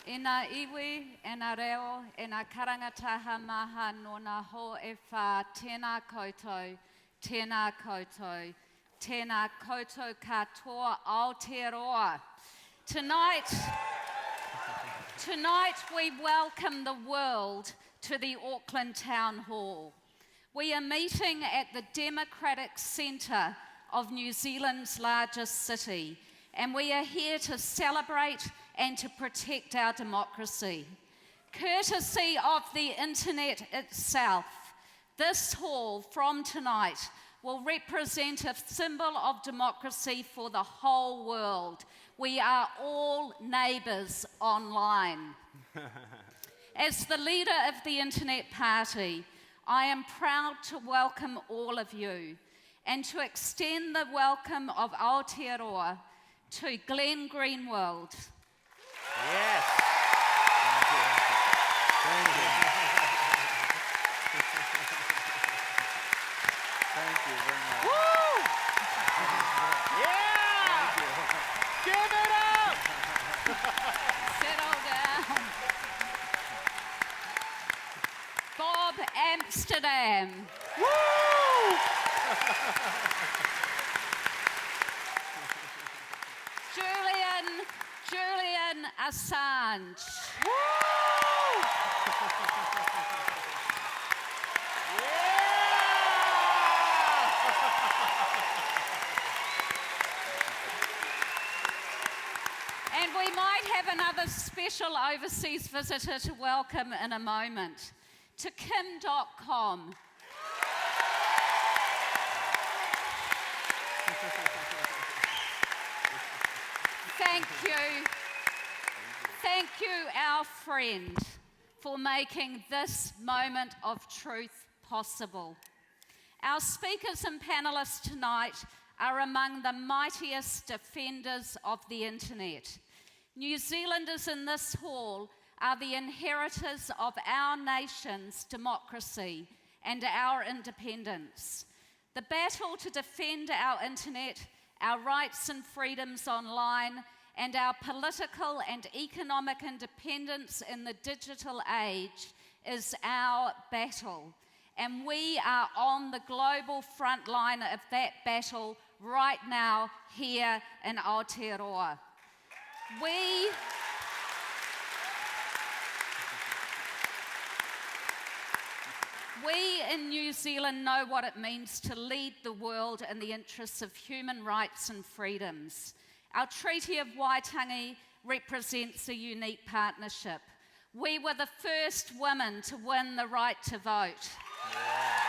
E nā iwi, e nā reo, e nā karangataha maha nona ho e whā tēnā koutou, tēnā koutou, tēnā koutou katoa Aotearoa. Tonight we welcome the world to the Auckland Town Hall. We are meeting at the democratic centre of New Zealand's largest city, and we are here to celebrate and to protect our democracy. Courtesy of the internet itself, this hall from tonight will represent a symbol of democracy for the whole world. We are all neighbours online. As the leader of the Internet Party, I am proud to welcome all of you and to extend the welcome of Aotearoa to Glenn Greenwald. Yes. Thank you. Thank you very much. Woo! Yeah! Thank you. Give it up! Settle down. Bob Amsterdam. Woo! Julian Assange. Woo! And we might have another special overseas visitor to welcome in a moment. To Kim.com. Thank you, our friend, for making this moment of truth possible. Our speakers and panellists tonight are among the mightiest defenders of the internet. New Zealanders in this hall are the inheritors of our nation's democracy and our independence. The battle to defend our internet, our rights and freedoms online, and our political and economic independence in the digital age is our battle. And we are on the global front line of that battle right now here in Aotearoa. We in New Zealand know what it means to lead the world in the interests of human rights and freedoms. Our Treaty of Waitangi represents a unique partnership. We were the first women to win the right to vote. Yeah.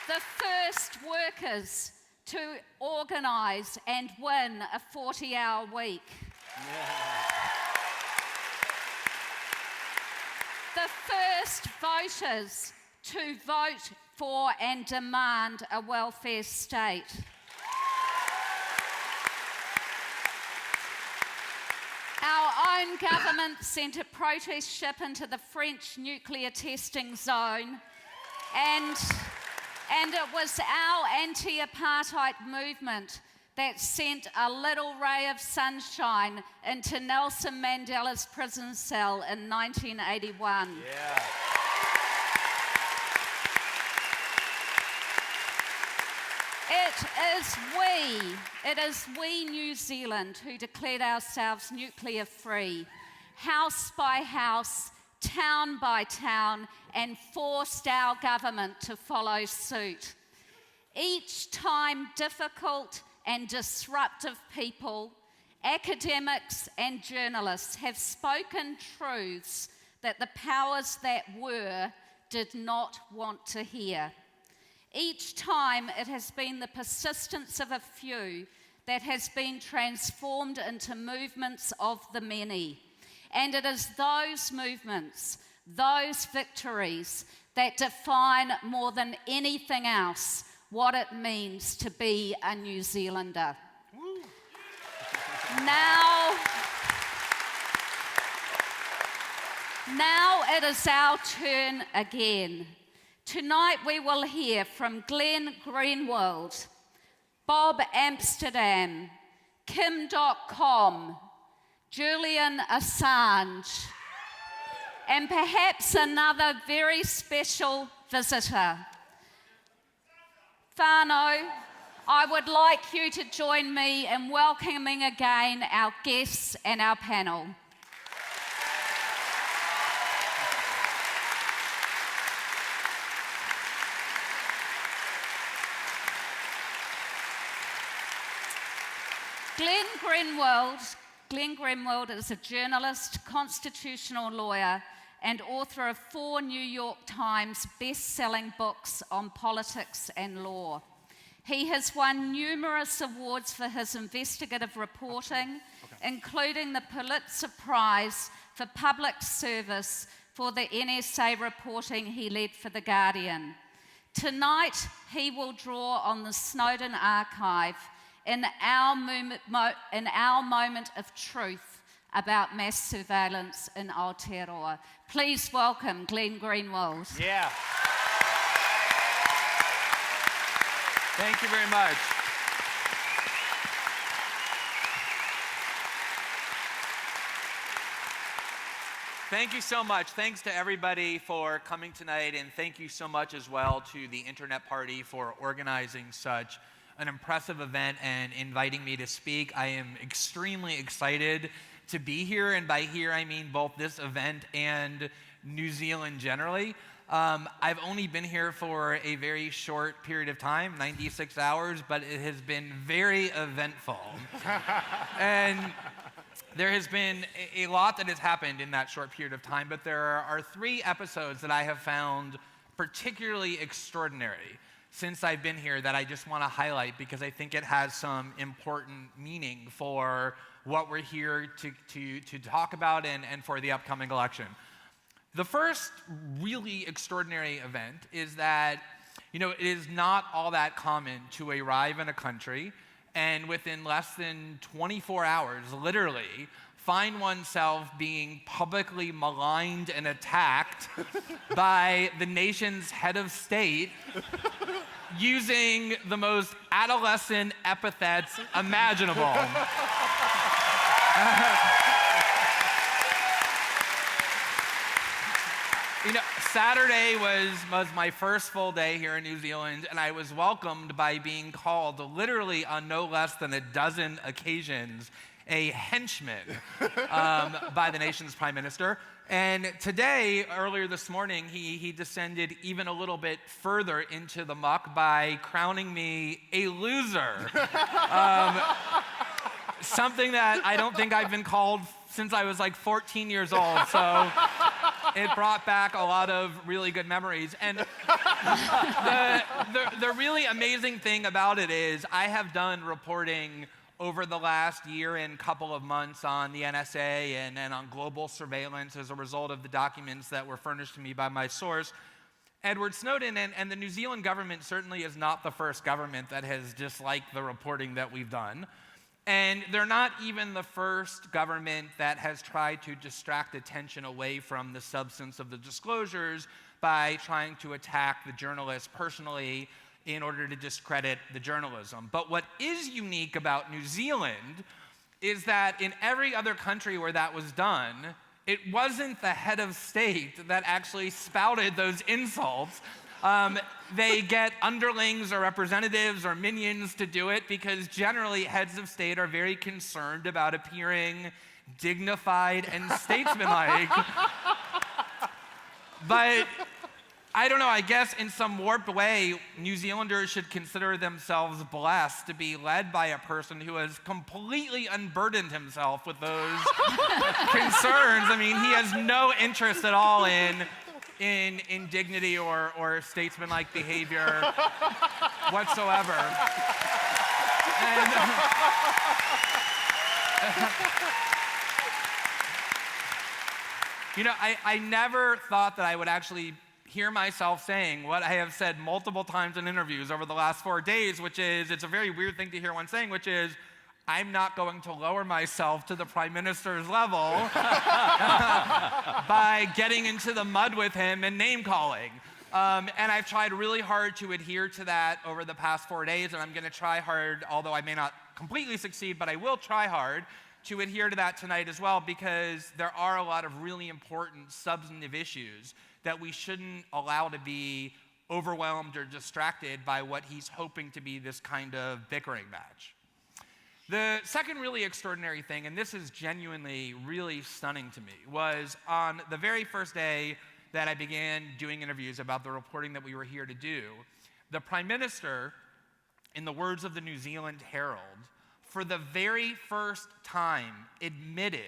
The first workers to organise and win a 40-hour week. Yeah. The first voters to vote for and demand a welfare state. Our own government sent a protest ship into the French nuclear testing zone, and it was our anti-apartheid movement that sent a little ray of sunshine into Nelson Mandela's prison cell in 1981. Yeah. It is we New Zealand who declared ourselves nuclear free, house by house, town by town, and forced our government to follow suit. Each time difficult and disruptive people, academics and journalists have spoken truths that the powers that were did not want to hear. Each time it has been the persistence of a few that has been transformed into movements of the many. And it is those movements, those victories, that define more than anything else what it means to be a New Zealander. Now it is our turn again. Tonight we will hear from Glenn Greenwald, Bob Amsterdam, Kim.com, Julian Assange, and perhaps another very special visitor. Whānau, I would like you to join me in welcoming again our guests and our panel. Glenn Greenwald is a journalist, constitutional lawyer, and author of 4 New York Times best-selling books on politics and law. He has won numerous awards for his investigative reporting, including the Pulitzer Prize for Public Service for the NSA reporting he led for The Guardian. Tonight, he will draw on the Snowden archive in our moment of truth about mass surveillance in Aotearoa. Please welcome Glenn Greenwald. Yeah. Thank you very much. Thank you so much. Thanks to everybody for coming tonight, and thank you so much as well to the Internet Party for organizing such an impressive event and inviting me to speak. I am extremely excited to be here, and by here I mean both this event and New Zealand generally. I've only been here for a very short period of time, 96 hours, but it has been very eventful. And there has been a lot that has happened in that short period of time, but there are 3 episodes that I have found particularly extraordinary since I've been here that I just want to highlight because I think it has some important meaning for what we're here to talk about and for the upcoming election. The first really extraordinary event is that, it is not all that common to arrive in a country and within less than 24 hours, literally, find oneself being publicly maligned and attacked by the nation's head of state using the most adolescent epithets imaginable. Saturday was my first full day here in New Zealand, and I was welcomed by being called literally on no less than a dozen occasions a henchman by the nation's prime minister. And today, earlier this morning, he descended even a little bit further into the muck by crowning me a loser. Something that I don't think I've been called since I was like 14 years old. So it brought back a lot of really good memories. And the really amazing thing about it is I have done reporting over the last year and couple of months on the NSA and on global surveillance as a result of the documents that were furnished to me by my source, Edward Snowden. And the New Zealand government certainly is not the first government that has disliked the reporting that we've done. And they're not even the first government that has tried to distract attention away from the substance of the disclosures by trying to attack the journalists personally in order to discredit the journalism. But what is unique about New Zealand is that in every other country where that was done, it wasn't the head of state that actually spouted those insults. They get underlings or representatives or minions to do it because generally heads of state are very concerned about appearing dignified and statesmanlike. But I don't know, I guess in some warped way, New Zealanders should consider themselves blessed to be led by a person who has completely unburdened himself with those concerns. I mean, he has no interest at all in dignity or statesmanlike behavior whatsoever. And, I never thought that I would actually hear myself saying what I have said multiple times in interviews over the last 4 days, which is, it's a very weird thing to hear one saying, which is, I'm not going to lower myself to the prime minister's level by getting into the mud with him and name calling. And I've tried really hard to adhere to that over the past 4 days, and I'm going to try hard, although I may not completely succeed, but I will try hard to adhere to that tonight as well, because there are a lot of really important substantive issues that we shouldn't allow to be overwhelmed or distracted by what he's hoping to be this kind of bickering match. The second really extraordinary thing, and this is genuinely really stunning to me, was on the very first day that I began doing interviews about the reporting that we were here to do, the Prime Minister, in the words of the New Zealand Herald, for the very first time admitted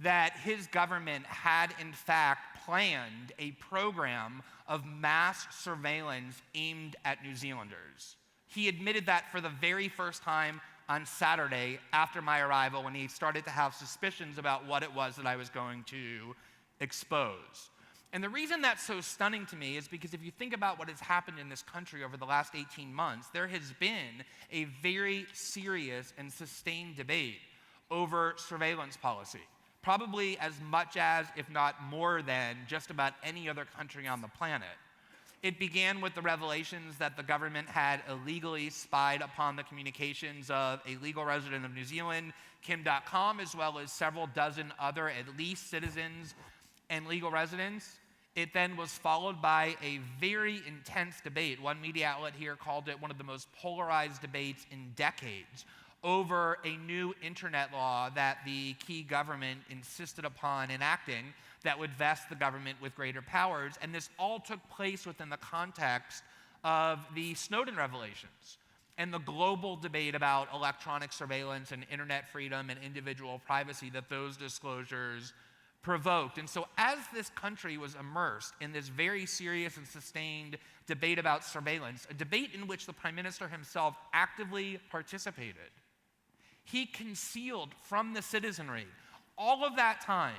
that his government had in fact planned a program of mass surveillance aimed at New Zealanders. He admitted that for the very first time on Saturday after my arrival, when he started to have suspicions about what it was that I was going to expose. And the reason that's so stunning to me is because if you think about what has happened in this country over the last 18 months, there has been a very serious and sustained debate over surveillance policy, probably as much as, if not more than, just about any other country on the planet. It began with the revelations that the government had illegally spied upon the communications of a legal resident of New Zealand, Kim.com, as well as several dozen other, at least, citizens and legal residents. It then was followed by a very intense debate. One media outlet here called it one of the most polarized debates in decades over a new internet law that the key government insisted upon enacting that would vest the government with greater powers. And this all took place within the context of the Snowden revelations and the global debate about electronic surveillance and internet freedom and individual privacy that those disclosures provoked. And so as this country was immersed in this very serious and sustained debate about surveillance, a debate in which the Prime Minister himself actively participated, he concealed from the citizenry all of that time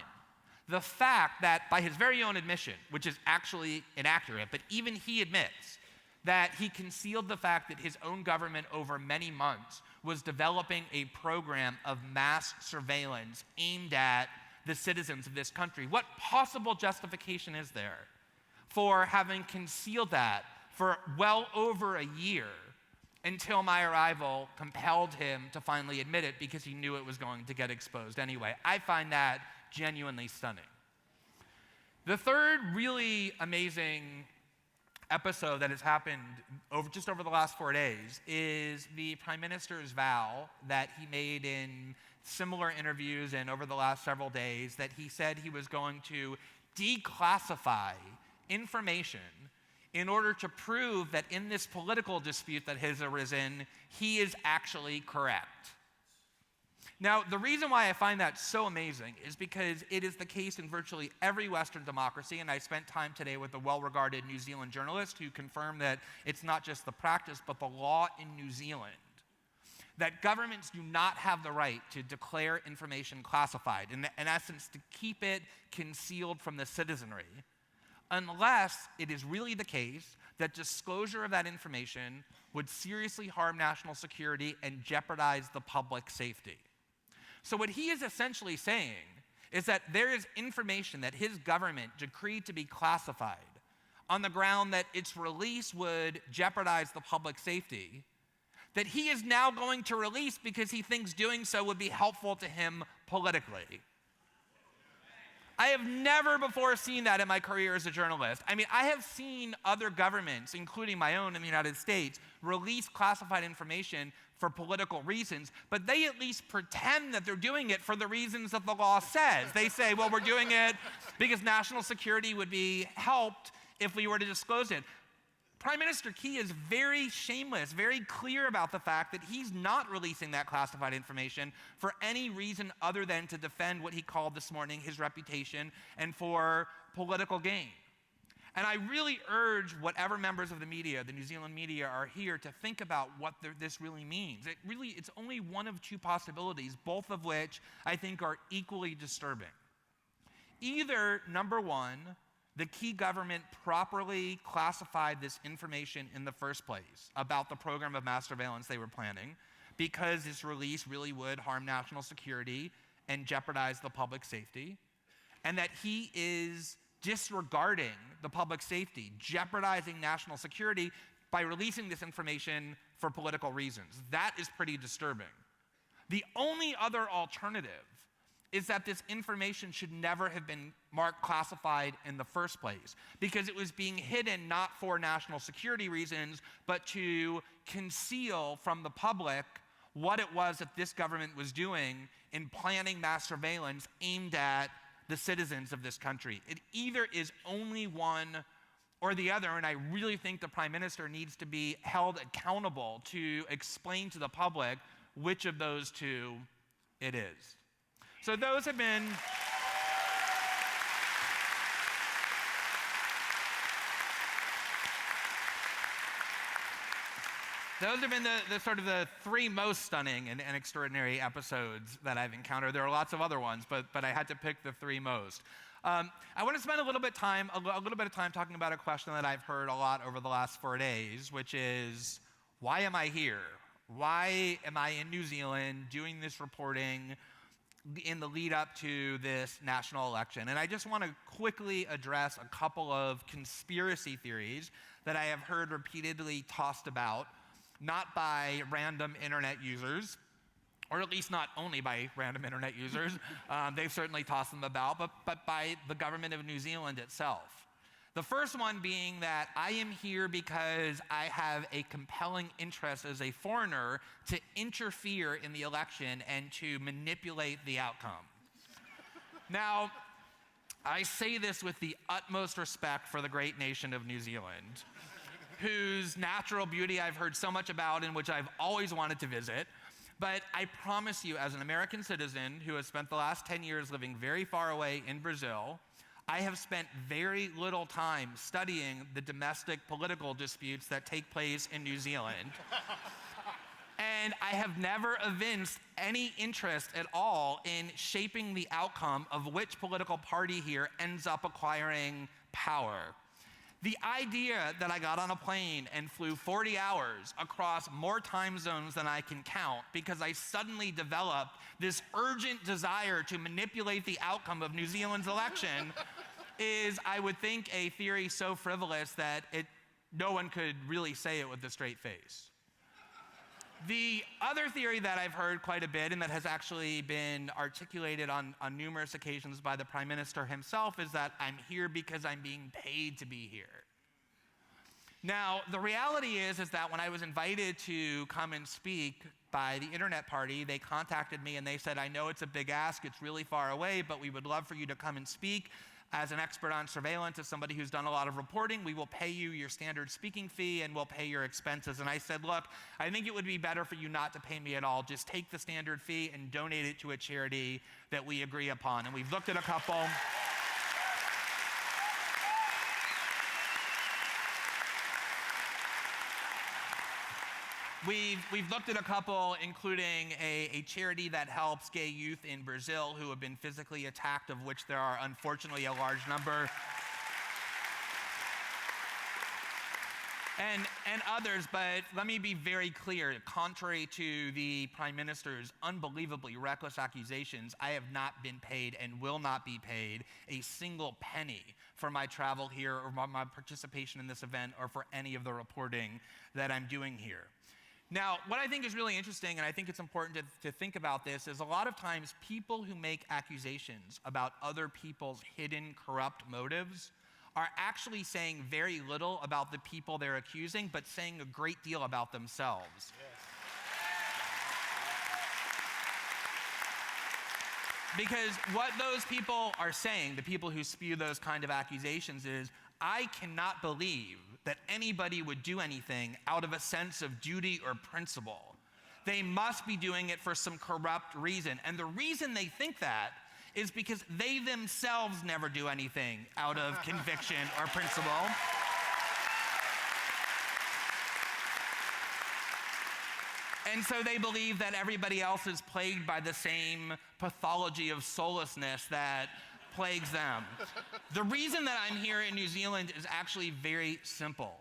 the fact that, by his very own admission, which is actually inaccurate, but even he admits that he concealed the fact that his own government over many months was developing a program of mass surveillance aimed at the citizens of this country. What possible justification is there for having concealed that for well over a year until my arrival compelled him to finally admit it because he knew it was going to get exposed anyway? I find that genuinely stunning. The third really amazing episode that has happened just over the last 4 days is the Prime Minister's vow that he made in similar interviews and over the last several days, that he said he was going to declassify information in order to prove that in this political dispute that has arisen, he is actually correct. Now, the reason why I find that so amazing is because it is the case in virtually every Western democracy, and I spent time today with a well-regarded New Zealand journalist who confirmed that it's not just the practice, but the law in New Zealand, that governments do not have the right to declare information classified, in essence, to keep it concealed from the citizenry, unless it is really the case that disclosure of that information would seriously harm national security and jeopardize the public safety. So what he is essentially saying is that there is information that his government decreed to be classified on the ground that its release would jeopardize the public safety, that he is now going to release because he thinks doing so would be helpful to him politically. I have never before seen that in my career as a journalist. I mean, I have seen other governments, including my own in the United States, release classified information for political reasons, but they at least pretend that they're doing it for the reasons that the law says. They say, well, we're doing it because national security would be helped if we were to disclose it. Prime Minister Key is very shameless, very clear about the fact that he's not releasing that classified information for any reason other than to defend what he called this morning his reputation and for political gain. And I really urge whatever members of the media, the New Zealand media, are here to think about what this really means. It's only one of two possibilities, both of which I think are equally disturbing. Either, number one, the key government properly classified this information in the first place about the program of mass surveillance they were planning, because its release really would harm national security and jeopardize the public safety, and that he is disregarding the public safety, jeopardizing national security by releasing this information for political reasons. That is pretty disturbing. The only other alternative is that this information should never have been marked classified in the first place, because it was being hidden not for national security reasons, but to conceal from the public what it was that this government was doing in planning mass surveillance aimed at the citizens of this country. It either is only one or the other, and I really think the Prime Minister needs to be held accountable to explain to the public which of those two it is. So those have been the sort of the three most stunning and extraordinary episodes that I've encountered. There are lots of other ones, but I had to pick the three most. I want to spend a little bit of time talking about a question that I've heard a lot over the last 4 days, which is, why am I here? Why am I in New Zealand doing this reporting in the lead up to this national election? And I just want to quickly address a couple of conspiracy theories that I have heard repeatedly tossed about, not by random internet users, or at least not only by random internet users, they've certainly tossed them about, but by the government of New Zealand itself. The first one being that I am here because I have a compelling interest as a foreigner to interfere in the election and to manipulate the outcome. Now, I say this with the utmost respect for the great nation of New Zealand, whose natural beauty I've heard so much about and which I've always wanted to visit. But I promise you, as an American citizen who has spent the last 10 years living very far away in Brazil, I have spent very little time studying the domestic political disputes that take place in New Zealand. And I have never evinced any interest at all in shaping the outcome of which political party here ends up acquiring power. The idea that I got on a plane and flew 40 hours across more time zones than I can count because I suddenly developed this urgent desire to manipulate the outcome of New Zealand's election is, I would think, a theory so frivolous that no one could really say it with a straight face. The other theory that I've heard quite a bit, and that has actually been articulated on numerous occasions by the Prime Minister himself, is that I'm here because I'm being paid to be here. Now, the reality is that when I was invited to come and speak by the Internet Party, they contacted me and they said, I know it's a big ask, it's really far away, but we would love for you to come and speak as an expert on surveillance, as somebody who's done a lot of reporting. We will pay you your standard speaking fee and we'll pay your expenses. And I said, look, I think it would be better for you not to pay me at all. Just take the standard fee and donate it to a charity that we agree upon. And we've looked at a couple. We've looked at a couple, including a charity that helps gay youth in Brazil who have been physically attacked, of which there are unfortunately a large number. And others, but let me be very clear. Contrary to the Prime Minister's unbelievably reckless accusations, I have not been paid and will not be paid a single penny for my travel here or my participation in this event or for any of the reporting that I'm doing here. Now, what I think is really interesting, and I think it's important to think about this, is a lot of times people who make accusations about other people's hidden corrupt motives are actually saying very little about the people they're accusing, but saying a great deal about themselves. Yes. Because what those people are saying, the people who spew those kind of accusations, is, I cannot believe that anybody would do anything out of a sense of duty or principle. They must be doing it for some corrupt reason. And the reason they think that is because they themselves never do anything out of conviction or principle. And so they believe that everybody else is plagued by the same pathology of soullessness that plagues them. The reason that I'm here in New Zealand is actually very simple.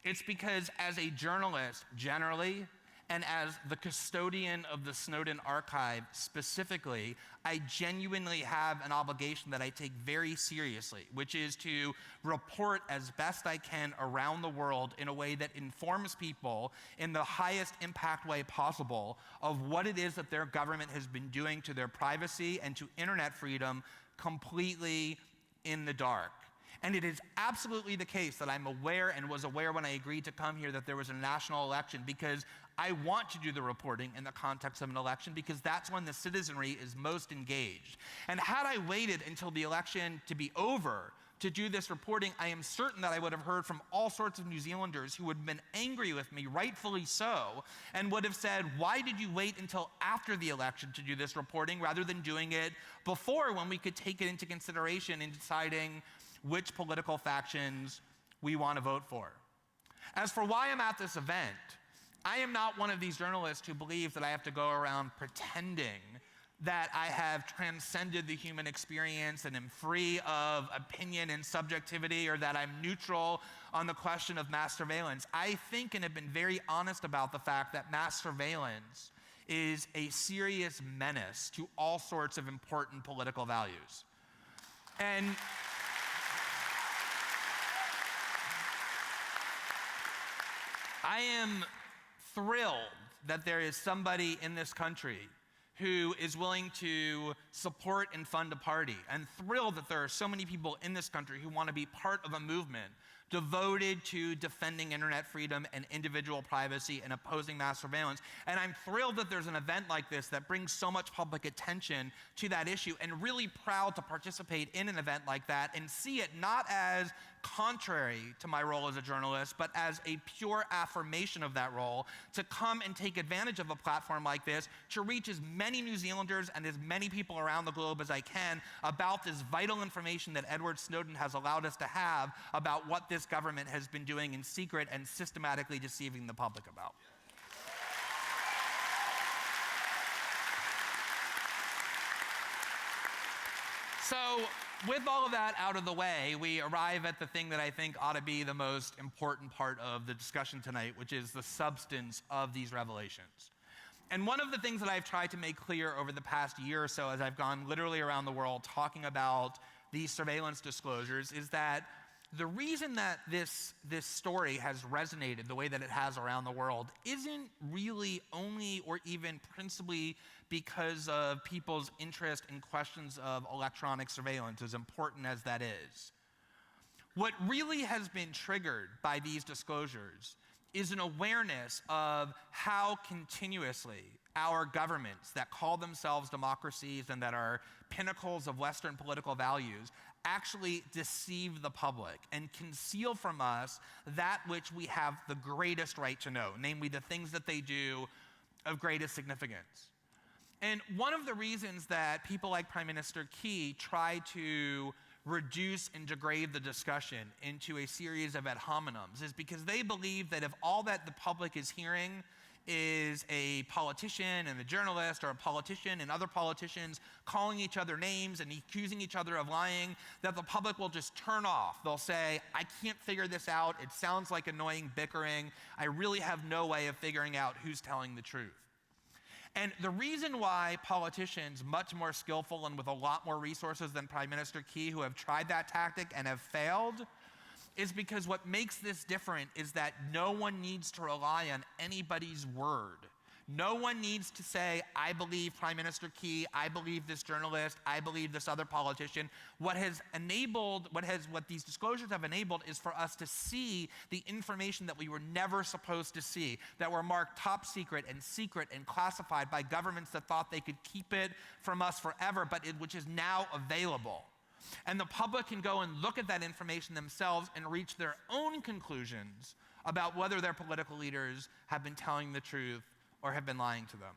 It's because as a journalist, generally, And as the custodian of the Snowden archive specifically, I genuinely have an obligation that I take very seriously, which is to report as best I can around the world in a way that informs people in the highest impact way possible of what it is that their government has been doing to their privacy and to internet freedom completely in the dark. And it is absolutely the case that I'm aware and was aware when I agreed to come here that there was a national election, because I want to do the reporting in the context of an election, because that's when the citizenry is most engaged. And had I waited until the election to be over to do this reporting, I am certain that I would have heard from all sorts of New Zealanders who would have been angry with me, rightfully so, and would have said, why did you wait until after the election to do this reporting rather than doing it before, when we could take it into consideration in deciding which political factions we want to vote for? As for why I'm at this event, I am not one of these journalists who believes that I have to go around pretending that I have transcended the human experience and am free of opinion and subjectivity, or that I'm neutral on the question of mass surveillance. I think and have been very honest about the fact that mass surveillance is a serious menace to all sorts of important political values. And I am thrilled that there is somebody in this country who is willing to support and fund a party, and thrilled that there are so many people in this country who want to be part of a movement devoted to defending internet freedom and individual privacy and opposing mass surveillance. And I'm thrilled that there's an event like this that brings so much public attention to that issue, and really proud to participate in an event like that and see it not as contrary to my role as a journalist, but as a pure affirmation of that role, to come and take advantage of a platform like this to reach as many New Zealanders and as many people around the globe as I can about this vital information that Edward Snowden has allowed us to have about what this government has been doing in secret and systematically deceiving the public about. So, with all of that out of the way, we arrive at the thing that I think ought to be the most important part of the discussion tonight, which is the substance of these revelations. And one of the things that I've tried to make clear over the past year or so, as I've gone literally around the world talking about these surveillance disclosures, is that the reason that this story has resonated the way that it has around the world isn't really only or even principally because of people's interest in questions of electronic surveillance, as important as that is. What really has been triggered by these disclosures is an awareness of how continuously our governments that call themselves democracies and that are pinnacles of Western political values actually deceive the public and conceal from us that which we have the greatest right to know, namely the things that they do of greatest significance. And one of the reasons that people like Prime Minister Key try to reduce and degrade the discussion into a series of ad hominems is because they believe that if all that the public is hearing is a politician and a journalist, or a politician and other politicians calling each other names and accusing each other of lying, that the public will just turn off. They'll say, I can't figure this out. It sounds like annoying bickering. I really have no way of figuring out who's telling the truth. And the reason why politicians much more skillful and with a lot more resources than Prime Minister Key, who have tried that tactic and have failed, is because what makes this different is that no one needs to rely on anybody's word. No one needs to say, I believe Prime Minister Key, I believe this journalist, I believe this other politician. What these disclosures have enabled is for us to see the information that we were never supposed to see, that were marked top secret and classified by governments that thought they could keep it from us forever, which is now available. And the public can go and look at that information themselves and reach their own conclusions about whether their political leaders have been telling the truth or have been lying to them.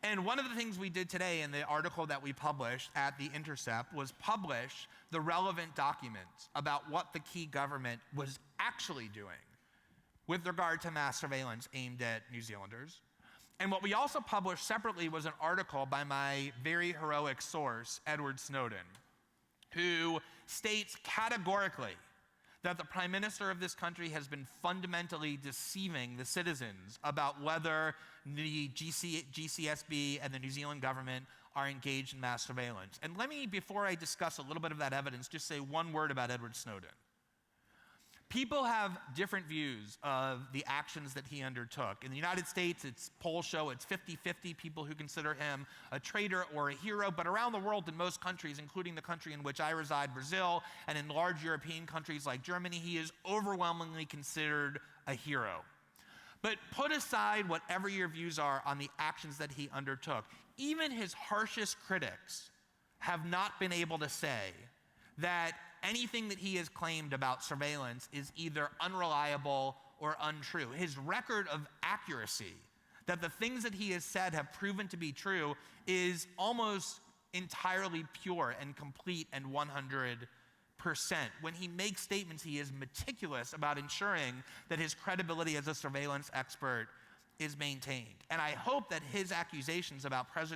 And one of the things we did today in the article that we published at The Intercept was publish the relevant documents about what the Key government was actually doing with regard to mass surveillance aimed at New Zealanders. And what we also published separately was an article by my very heroic source, Edward Snowden, who states categorically that the Prime Minister of this country has been fundamentally deceiving the citizens about whether the GCSB and the New Zealand government are engaged in mass surveillance. And let me, before I discuss a little bit of that evidence, just say one word about Edward Snowden. People have different views of the actions that he undertook. In the United States, polls show it's 50-50 people who consider him a traitor or a hero, but around the world in most countries, including the country in which I reside, Brazil, and in large European countries like Germany, he is overwhelmingly considered a hero. But put aside whatever your views are on the actions that he undertook, even his harshest critics have not been able to say that anything that he has claimed about surveillance is either unreliable or untrue. His record of accuracy, that the things that he has said have proven to be true, is almost entirely pure and complete and 100%. When he makes statements, he is meticulous about ensuring that his credibility as a surveillance expert is maintained. And I hope that his accusations about Prime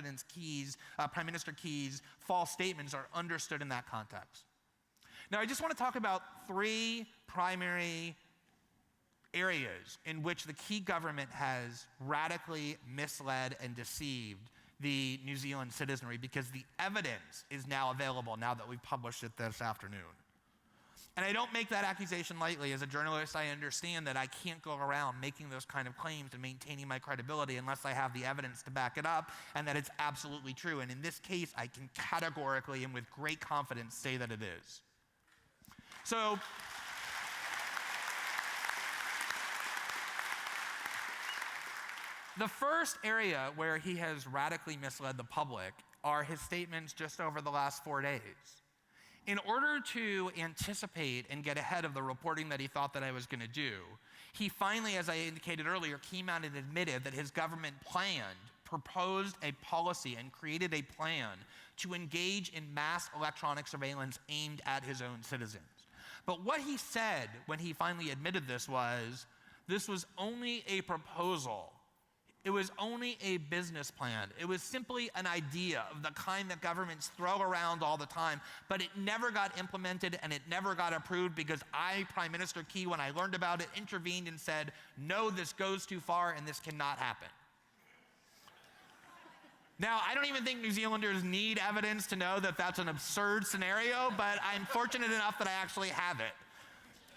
Minister Key's false statements are understood in that context. Now, I just want to talk about three primary areas in which the Key government has radically misled and deceived the New Zealand citizenry, because the evidence is now available now that we've published it this afternoon. And I don't make that accusation lightly. As a journalist, I understand that I can't go around making those kind of claims and maintaining my credibility unless I have the evidence to back it up and that it's absolutely true. And in this case, I can categorically and with great confidence say that it is. So, the first area where he has radically misled the public are his statements just over the last 4 days. In order to anticipate and get ahead of the reporting that he thought that I was going to do, he finally, as I indicated earlier, came out and admitted that his government proposed a policy and created a plan to engage in mass electronic surveillance aimed at his own citizens. But what he said when he finally admitted this was only a proposal. It was only a business plan. It was simply an idea of the kind that governments throw around all the time, but it never got implemented and it never got approved because I, Prime Minister Key, when I learned about it, intervened and said, no, this goes too far and this cannot happen. Now, I don't even think New Zealanders need evidence to know that that's an absurd scenario, but I'm fortunate enough that I actually have it.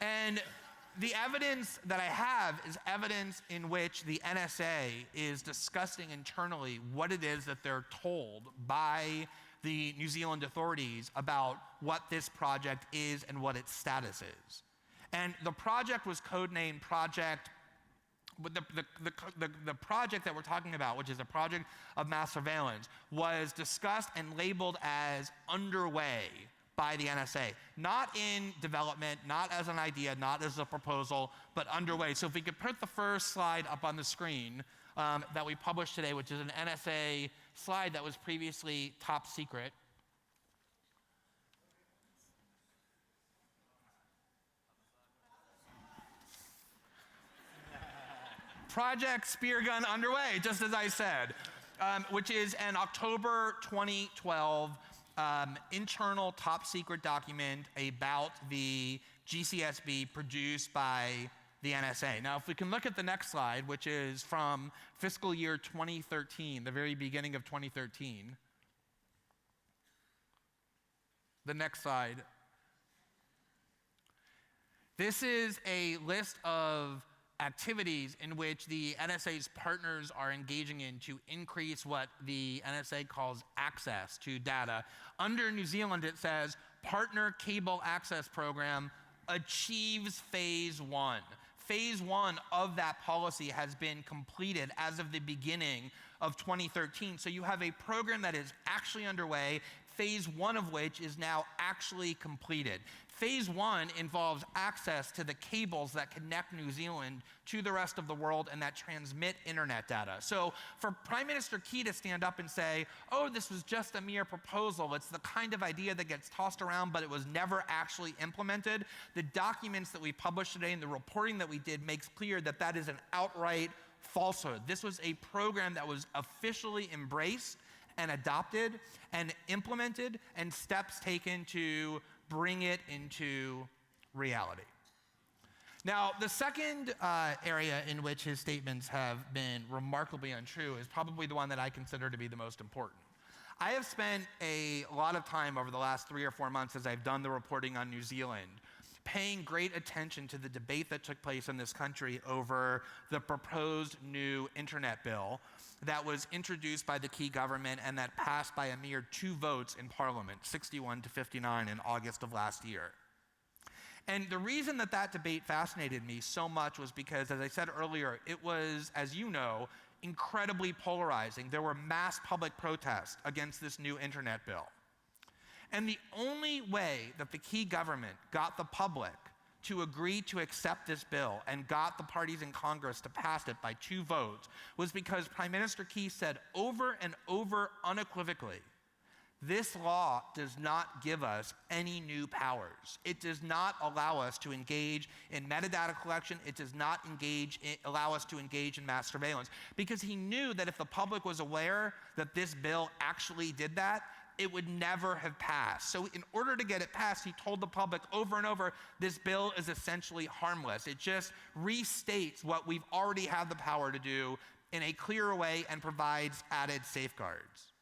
And the evidence that I have is evidence in which the NSA is discussing internally what it is that they're told by the New Zealand authorities about what this project is and what its status is. And the project was codenamed Project. The project that we're talking about, which is a project of mass surveillance, was discussed and labeled as underway by the NSA. Not in development, not as an idea, not as a proposal, but underway. So if we could put the first slide up on the screen that we published today, which is an NSA slide that was previously top secret. Project Spear Gun underway, just as I said, which is an October 2012 internal top secret document about the GCSB produced by the NSA. Now, if we can look at the next slide, which is from fiscal year 2013, the very beginning of 2013. The next slide. This is a list of activities in which the NSA's partners are engaging in to increase what the NSA calls access to data. Under New Zealand, it says, Partner Cable Access Program achieves Phase 1. Phase 1 of that policy has been completed as of the beginning of 2013. So you have a program that is actually underway, Phase 1 of which is now actually completed. Phase 1 involves access to the cables that connect New Zealand to the rest of the world and that transmit internet data. So for Prime Minister Key to stand up and say, oh, this was just a mere proposal, it's the kind of idea that gets tossed around but it was never actually implemented, the documents that we published today and the reporting that we did makes clear that that is an outright falsehood. This was a program that was officially embraced and adopted and implemented and steps taken to bring it into reality. Now, the second area in which his statements have been remarkably untrue is probably the one that I consider to be the most important. I have spent a lot of time over the last 3 or 4 months as I've done the reporting on New Zealand, paying great attention to the debate that took place in this country over the proposed new internet bill that was introduced by the key government and that passed by a mere 2 votes in Parliament, 61 to 59 in August of last year. And the reason that that debate fascinated me so much was because, as I said earlier, it was, as you know, incredibly polarizing. There were mass public protests against this new internet bill. And the only way that the key government got the public to agree to accept this bill and got the parties in Congress to pass it by 2 votes was because Prime Minister Key said over and over unequivocally, this law does not give us any new powers. It does not allow us to engage in metadata collection. It does not allow us to engage in mass surveillance. Because he knew that if the public was aware that this bill actually did that, it would never have passed. So in order to get it passed, he told the public over and over, this bill is essentially harmless. It just restates what we've already had the power to do in a clearer way and provides added safeguards.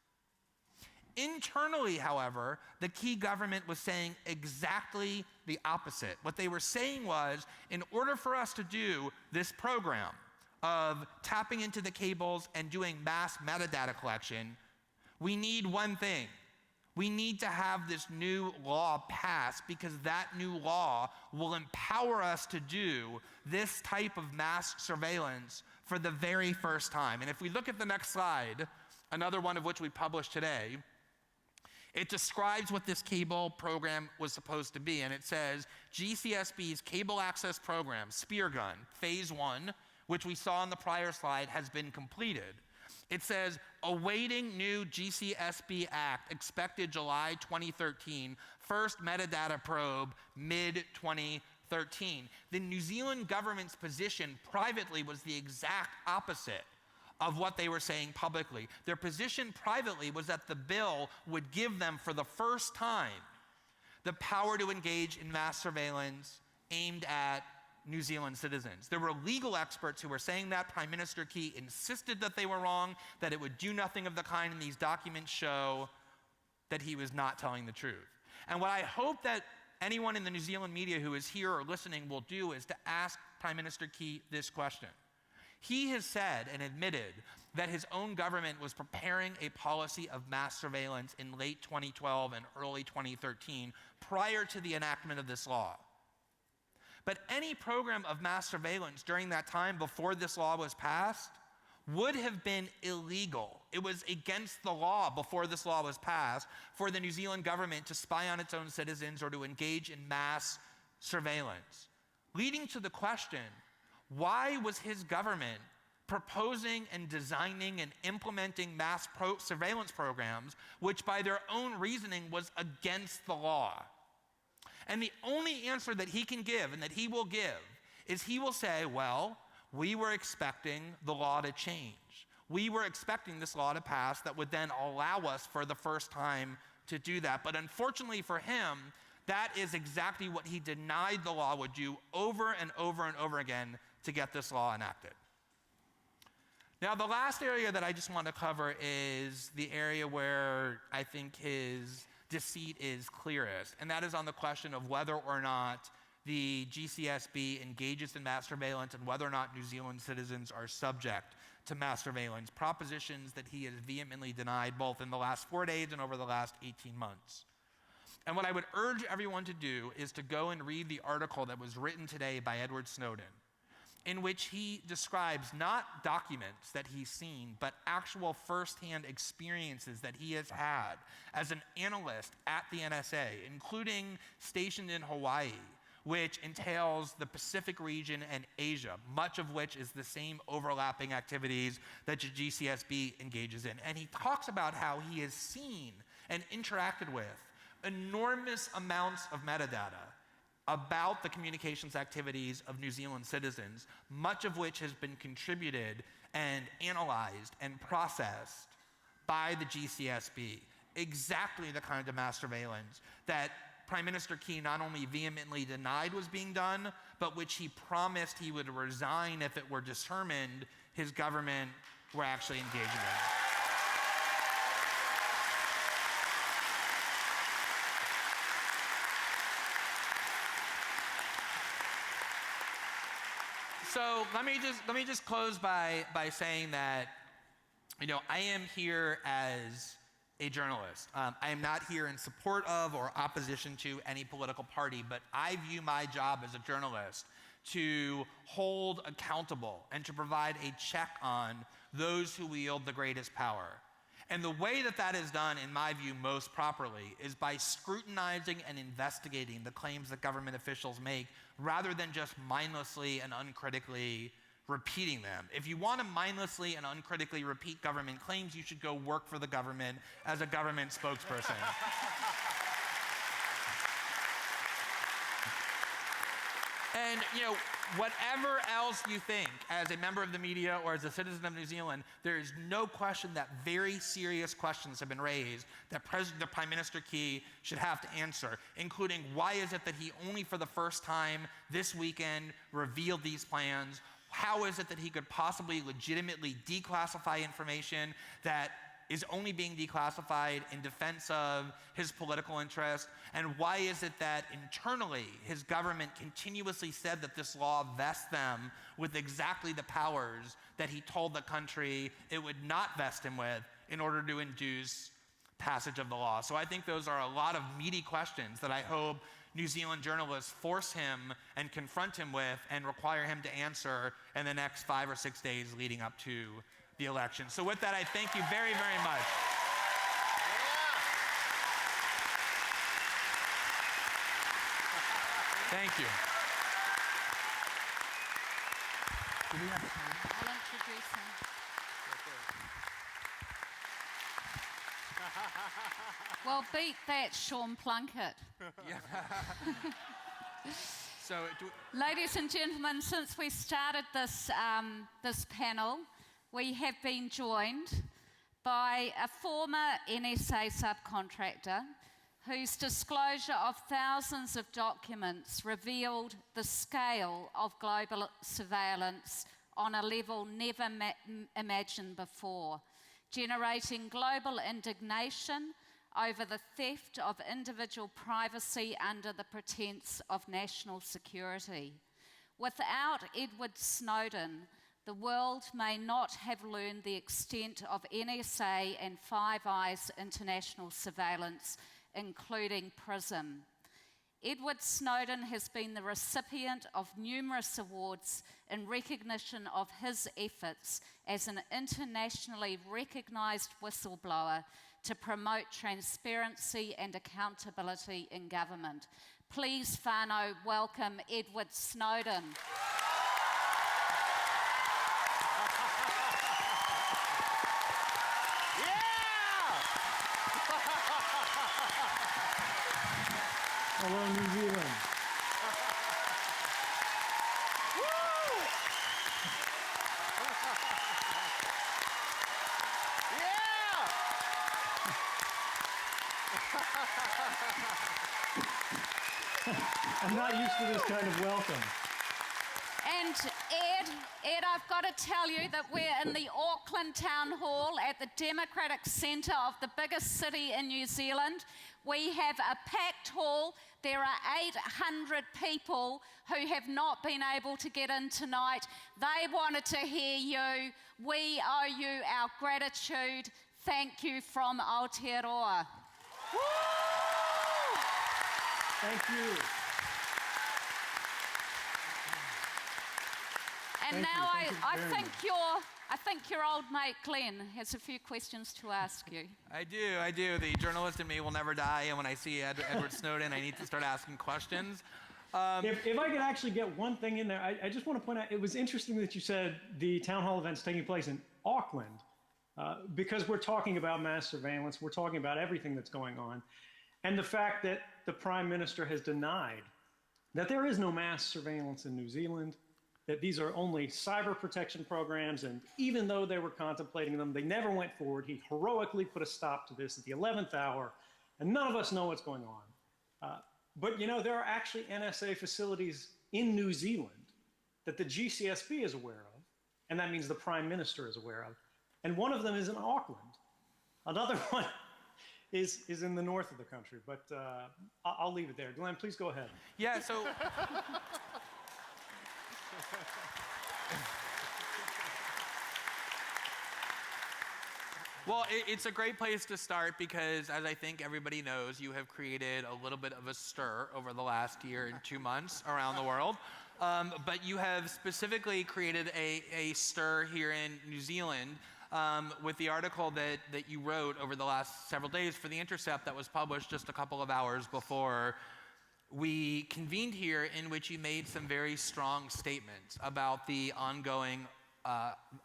Internally, however, the key government was saying exactly the opposite. What they were saying was, in order for us to do this program of tapping into the cables and doing mass metadata collection, we need one thing. We need to have this new law passed because that new law will empower us to do this type of mass surveillance for the very first time. And if we look at the next slide, another one of which we published today, it describes what this cable program was supposed to be, and it says GCSB's cable access program, Speargun, phase 1, which we saw on the prior slide, has been completed. It says, awaiting new GCSB Act, expected July 2013, first metadata probe mid-2013. The New Zealand government's position privately was the exact opposite of what they were saying publicly. Their position privately was that the bill would give them, for the first time, the power to engage in mass surveillance aimed at New Zealand citizens. There were legal experts who were saying that. Prime Minister Key insisted that they were wrong, that it would do nothing of the kind, and these documents show that he was not telling the truth. And what I hope that anyone in the New Zealand media who is here or listening will do is to ask Prime Minister Key this question. He has said and admitted that his own government was preparing a policy of mass surveillance in late 2012 and early 2013 prior to the enactment of this law. But any program of mass surveillance during that time before this law was passed would have been illegal. It was against the law before this law was passed for the New Zealand government to spy on its own citizens or to engage in mass surveillance, leading to the question, why was his government proposing and designing and implementing mass surveillance programs, which by their own reasoning was against the law? And the only answer that he can give and that he will give is he will say, well, we were expecting the law to change. We were expecting this law to pass that would then allow us for the first time to do that. But unfortunately for him, that is exactly what he denied the law would do over and over and over again to get this law enacted. Now, the last area that I just want to cover is the area where I think his deceit is clearest, and that is on the question of whether or not the GCSB engages in mass surveillance and whether or not New Zealand citizens are subject to mass surveillance, propositions that he has vehemently denied both in the last 4 days and over the last 18 months. And what I would urge everyone to do is to go and read the article that was written today by Edward Snowden, in which he describes not documents that he's seen, but actual firsthand experiences that he has had as an analyst at the NSA, including stationed in Hawaii, which entails the Pacific region and Asia, much of which is the same overlapping activities that the GCSB engages in. And he talks about how he has seen and interacted with enormous amounts of metadata about the communications activities of New Zealand citizens, much of which has been contributed and analyzed and processed by the GCSB. Exactly the kind of mass surveillance that Prime Minister Key not only vehemently denied was being done, but which he promised he would resign if it were determined his government were actually engaging in. So let me just close by saying that, I am here as a journalist. I am not here in support of or opposition to any political party, but I view my job as a journalist to hold accountable and to provide a check on those who wield the greatest power. And the way that is done, in my view, most properly is by scrutinizing and investigating the claims that government officials make rather than just mindlessly and uncritically repeating them. If you want to mindlessly and uncritically repeat government claims, you should go work for the government as a government spokesperson. And, whatever else you think, as a member of the media or as a citizen of New Zealand, there is no question that very serious questions have been raised that Prime Minister Key should have to answer, including why is it that he only for the first time this weekend revealed these plans? How is it that he could possibly legitimately declassify information that is only being declassified in defense of his political interest? And why is it that internally his government continuously said that this law vests them with exactly the powers that he told the country it would not vest him with in order to induce passage of the law? So I think those are a lot of meaty questions that I hope New Zealand journalists force him and confront him with and require him to answer in the next 5 or 6 days leading up to the election. So with that, I thank you very, very much. Thank you. Do we have time? I'll introduce him. Well, beat that, Sean Plunkett. Ladies and gentlemen, since we started this panel, we have been joined by a former NSA subcontractor whose disclosure of thousands of documents revealed the scale of global surveillance on a level never imagined before, generating global indignation over the theft of individual privacy under the pretense of national security. Without Edward Snowden, the world may not have learned the extent of NSA and Five Eyes international surveillance, including PRISM. Edward Snowden has been the recipient of numerous awards in recognition of his efforts as an internationally recognised whistleblower to promote transparency and accountability in government. Please, whānau, welcome Edward Snowden. Hello, New Zealand. I'm not used to this kind of welcome. And Ed, I've got to tell you that we're in the Auckland Town Hall at the Democratic Centre of the biggest city in New Zealand. We have a packed hall. There are 800 people who have not been able to get in tonight. They wanted to hear you. We owe you our gratitude. Thank you from Aotearoa. Woo! Thank you. And Thank now you. I think your old mate Glenn has a few questions to ask you. I do. The journalist in me will never die, and when I see Edward Snowden, I need to start asking questions. If I could actually get one thing in there, I just want to point out, it was interesting that you said the town hall event's taking place in Auckland, because we're talking about mass surveillance, we're talking about everything that's going on, and the fact that the Prime Minister has denied that there is no mass surveillance in New Zealand, that these are only cyber protection programs, and even though they were contemplating them, they never went forward. He heroically put a stop to this at the 11th hour, and none of us know what's going on. But there are actually NSA facilities in New Zealand that the GCSB is aware of, and that means the Prime Minister is aware of. And one of them is in Auckland. Another one is in the north of the country, but I'll leave it there. Glenn, please go ahead. Yeah, so well, it's a great place to start because, as I think everybody knows, you have created a little bit of a stir over the last year and 2 months around the world. But you have specifically created a stir here in New Zealand with the article that you wrote over the last several days for The Intercept that was published just a couple of hours before we convened here, in which you made some very strong statements about the ongoing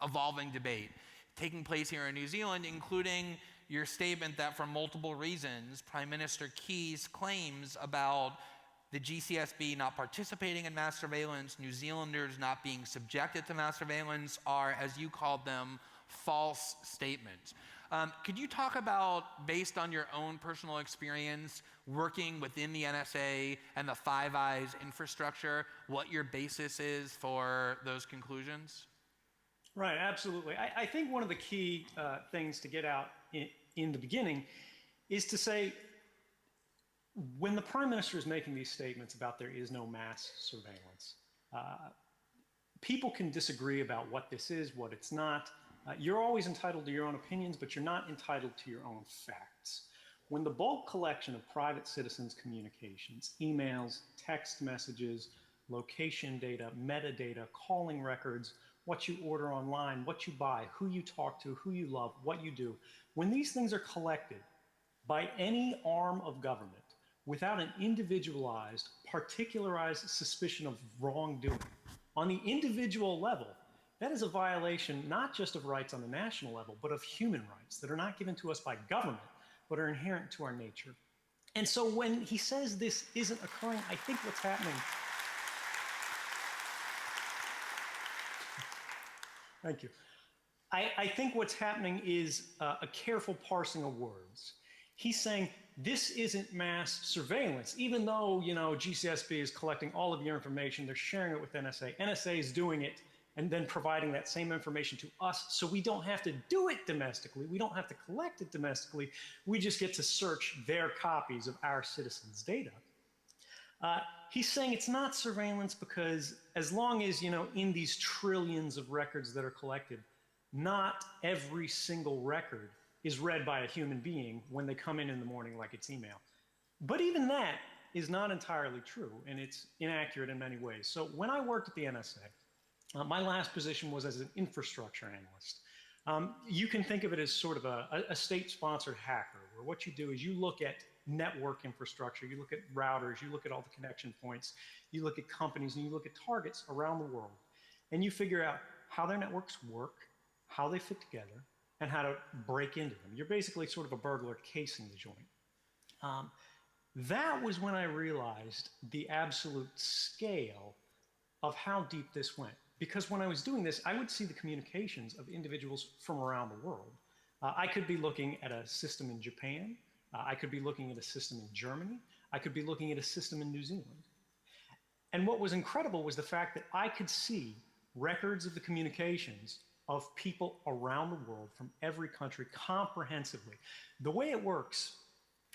evolving debate taking place here in New Zealand, including your statement that for multiple reasons, Prime Minister Key's claims about the GCSB not participating in mass surveillance, New Zealanders not being subjected to mass surveillance are, as you called them, false statements. Could you talk about, based on your own personal experience working within the NSA and the Five Eyes infrastructure, what your basis is for those conclusions? Right, absolutely. I think one of the key things to get out in the beginning is to say, when the Prime Minister is making these statements about there is no mass surveillance, people can disagree about what this is, what it's not. You're always entitled to your own opinions, but you're not entitled to your own facts. When the bulk collection of private citizens' communications, emails, text messages, location data, metadata, calling records, what you order online, what you buy, who you talk to, who you love, what you do, when these things are collected by any arm of government without an individualized, particularized suspicion of wrongdoing, on the individual level, that is a violation not just of rights on the national level, but of human rights that are not given to us by government, but are inherent to our nature. And so when he says this isn't occurring, I think what's happening... Thank you. I think what's happening is a careful parsing of words. He's saying this isn't mass surveillance, even though, GCSB is collecting all of your information, they're sharing it with NSA. NSA is doing it and then providing that same information to us, so we don't have to do it domestically. We don't have to collect it domestically. We just get to search their copies of our citizens' data. He's saying it's not surveillance because as long as, in these trillions of records that are collected, not every single record is read by a human being when they come in the morning like it's email. But even that is not entirely true, and it's inaccurate in many ways. So when I worked at the NSA, my last position was as an infrastructure analyst. You can think of it as sort of a state-sponsored hacker, where what you do is you look at network infrastructure, you look at routers, you look at all the connection points, you look at companies, and you look at targets around the world, and you figure out how their networks work, how they fit together, and how to break into them. You're basically sort of a burglar casing the joint. That was when I realized the absolute scale of how deep this went. Because when I was doing this, I would see the communications of individuals from around the world. I could be looking at a system in Japan. I could be looking at a system in Germany. I could be looking at a system in New Zealand. And what was incredible was the fact that I could see records of the communications of people around the world from every country comprehensively. The way it works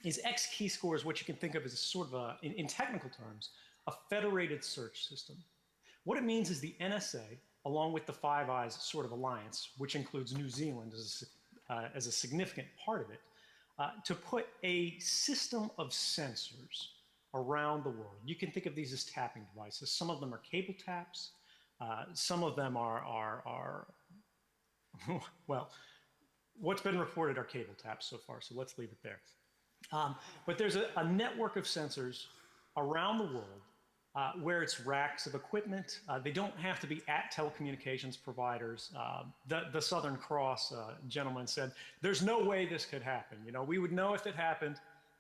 is X key score is what you can think of as a sort of in technical terms, a federated search system. What it means is the NSA, along with the Five Eyes sort of alliance, which includes New Zealand as a significant part of it, to put a system of sensors around the world. You can think of these as tapping devices. Some of them are cable taps. Some of them are well, what's been reported are cable taps so far, so let's leave it there. But there's a network of sensors around the world where it's racks of equipment. They don't have to be at telecommunications providers. The Southern Cross gentleman said, there's no way this could happen. We would know if it happened.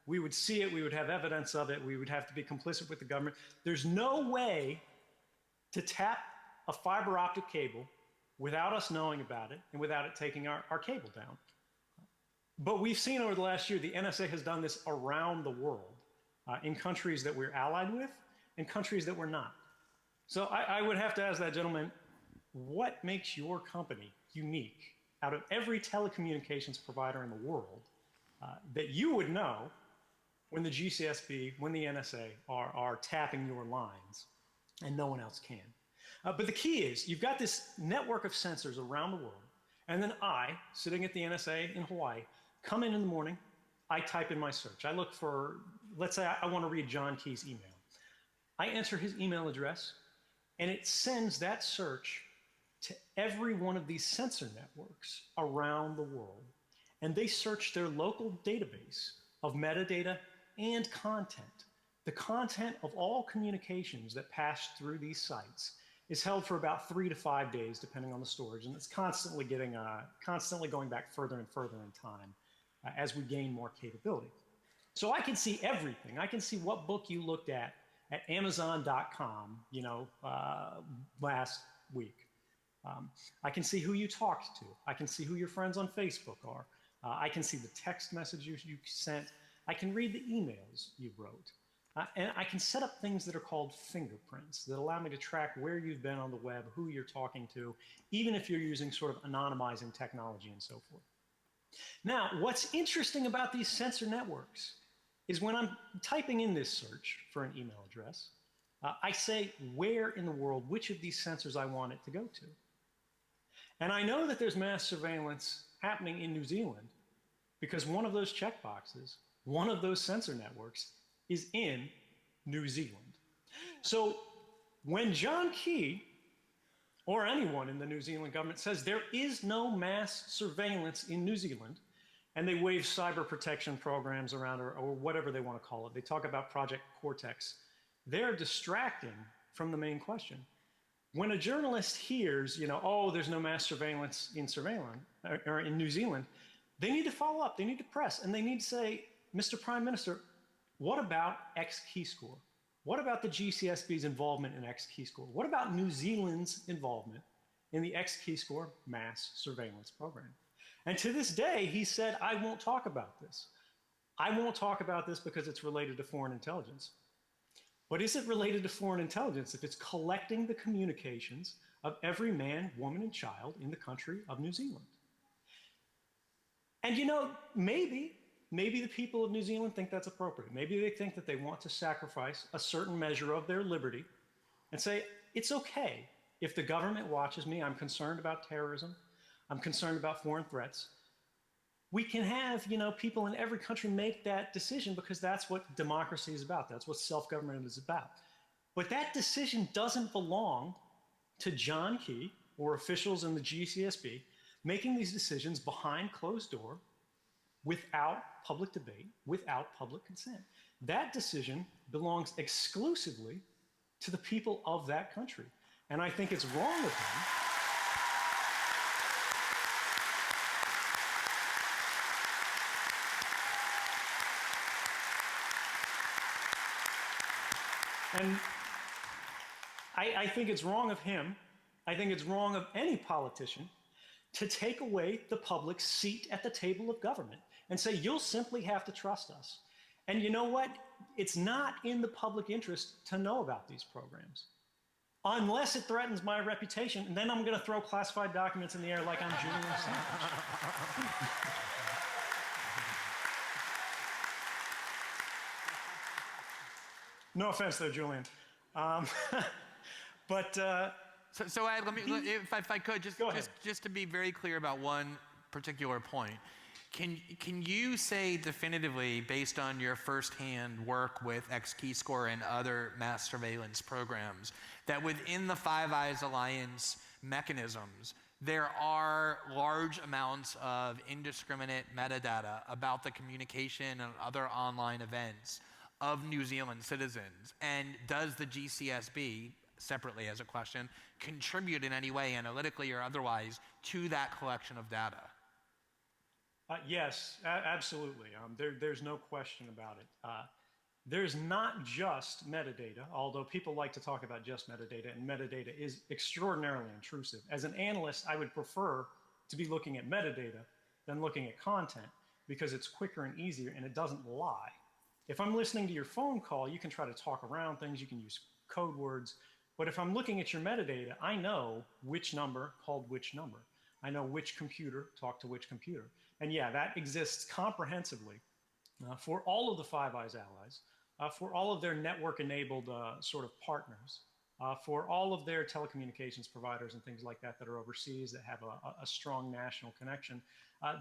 We would see it. We would have evidence of it. We would have to be complicit with the government. There's no way to tap a fiber optic cable without us knowing about it and without it taking our cable down. But we've seen over the last year, the NSA has done this around the world. in countries that we're allied with and countries that we're not. So I would have to ask that gentleman, what makes your company unique out of every telecommunications provider in the world that you would know when the GCSB, when the NSA are tapping your lines and no one else can? But the key is, you've got this network of sensors around the world, and then I, sitting at the NSA in Hawaii, come in the morning, I type in my search. I look for, let's say I want to read John Key's email. I enter his email address, and it sends that search to every one of these sensor networks around the world. And they search their local database of metadata and content. The content of all communications that pass through these sites is held for about 3 to 5 days, depending on the storage, and it's constantly going back further and further in time as we gain more capability. So I can see everything. I can see what book you looked at Amazon.com, last week. I can see who you talked to. I can see who your friends on Facebook are. I can see the text messages you sent. I can read the emails you wrote. And I can set up things that are called fingerprints that allow me to track where you've been on the web, who you're talking to, even if you're using sort of anonymizing technology and so forth. Now, what's interesting about these sensor networks is when I'm typing in this search for an email address, I say where in the world, which of these sensors I want it to go to. And I know that there's mass surveillance happening in New Zealand because one of those checkboxes, one of those sensor networks, is in New Zealand. So when John Key or anyone in the New Zealand government says there is no mass surveillance in New Zealand, and they wave cyber protection programs around or whatever they want to call it, they talk about Project Cortex, they're distracting from the main question. When a journalist hears, oh, there's no mass surveillance in or in New Zealand, they need to follow up, they need to press, and they need to say, Mr. Prime Minister, what about X key score? What about the GCSB's involvement in X key score? What about New Zealand's involvement in the X key score mass surveillance program? And to this day, he said, I won't talk about this. I won't talk about this because it's related to foreign intelligence. But is it related to foreign intelligence if it's collecting the communications of every man, woman, and child in the country of New Zealand? And maybe the people of New Zealand think that's appropriate. Maybe they think that they want to sacrifice a certain measure of their liberty and say, it's okay if the government watches me. I'm concerned about terrorism. I'm concerned about foreign threats. We can have, people in every country make that decision because that's what democracy is about. That's what self-government is about. But that decision doesn't belong to John Key or officials in the GCSB making these decisions behind closed door without public debate, without public consent. That decision belongs exclusively to the people of that country. And I think it's wrong of him. And I think it's wrong of him. I think it's wrong of any politician to take away the public's seat at the table of government and say, you'll simply have to trust us. And you know what? It's not in the public interest to know about these programs, unless it threatens my reputation, and then I'm going to throw classified documents in the air like I'm Julian Assange. No offense there, Julian. So Ed, if I could, just to be very clear about one particular point, can you say definitively, based on your firsthand work with X-Keyscore and other mass surveillance programs, that within the Five Eyes Alliance mechanisms, there are large amounts of indiscriminate metadata about the communication and other online events of New Zealand citizens? And does the GCSB, separately as a question, contribute in any way, analytically or otherwise, to that collection of data? Yes, absolutely. There's no question about it. There's not just metadata, although people like to talk about just metadata, and metadata is extraordinarily intrusive. As an analyst, I would prefer to be looking at metadata than looking at content because it's quicker and easier and it doesn't lie. If I'm listening to your phone call, you can try to talk around things, you can use code words, but if I'm looking at your metadata, I know which number called which number. I know which computer talked to which computer. And yeah, that exists comprehensively for all of the Five Eyes allies, for all of their network-enabled sort of partners, for all of their telecommunications providers and things like that that are overseas that have a strong national connection.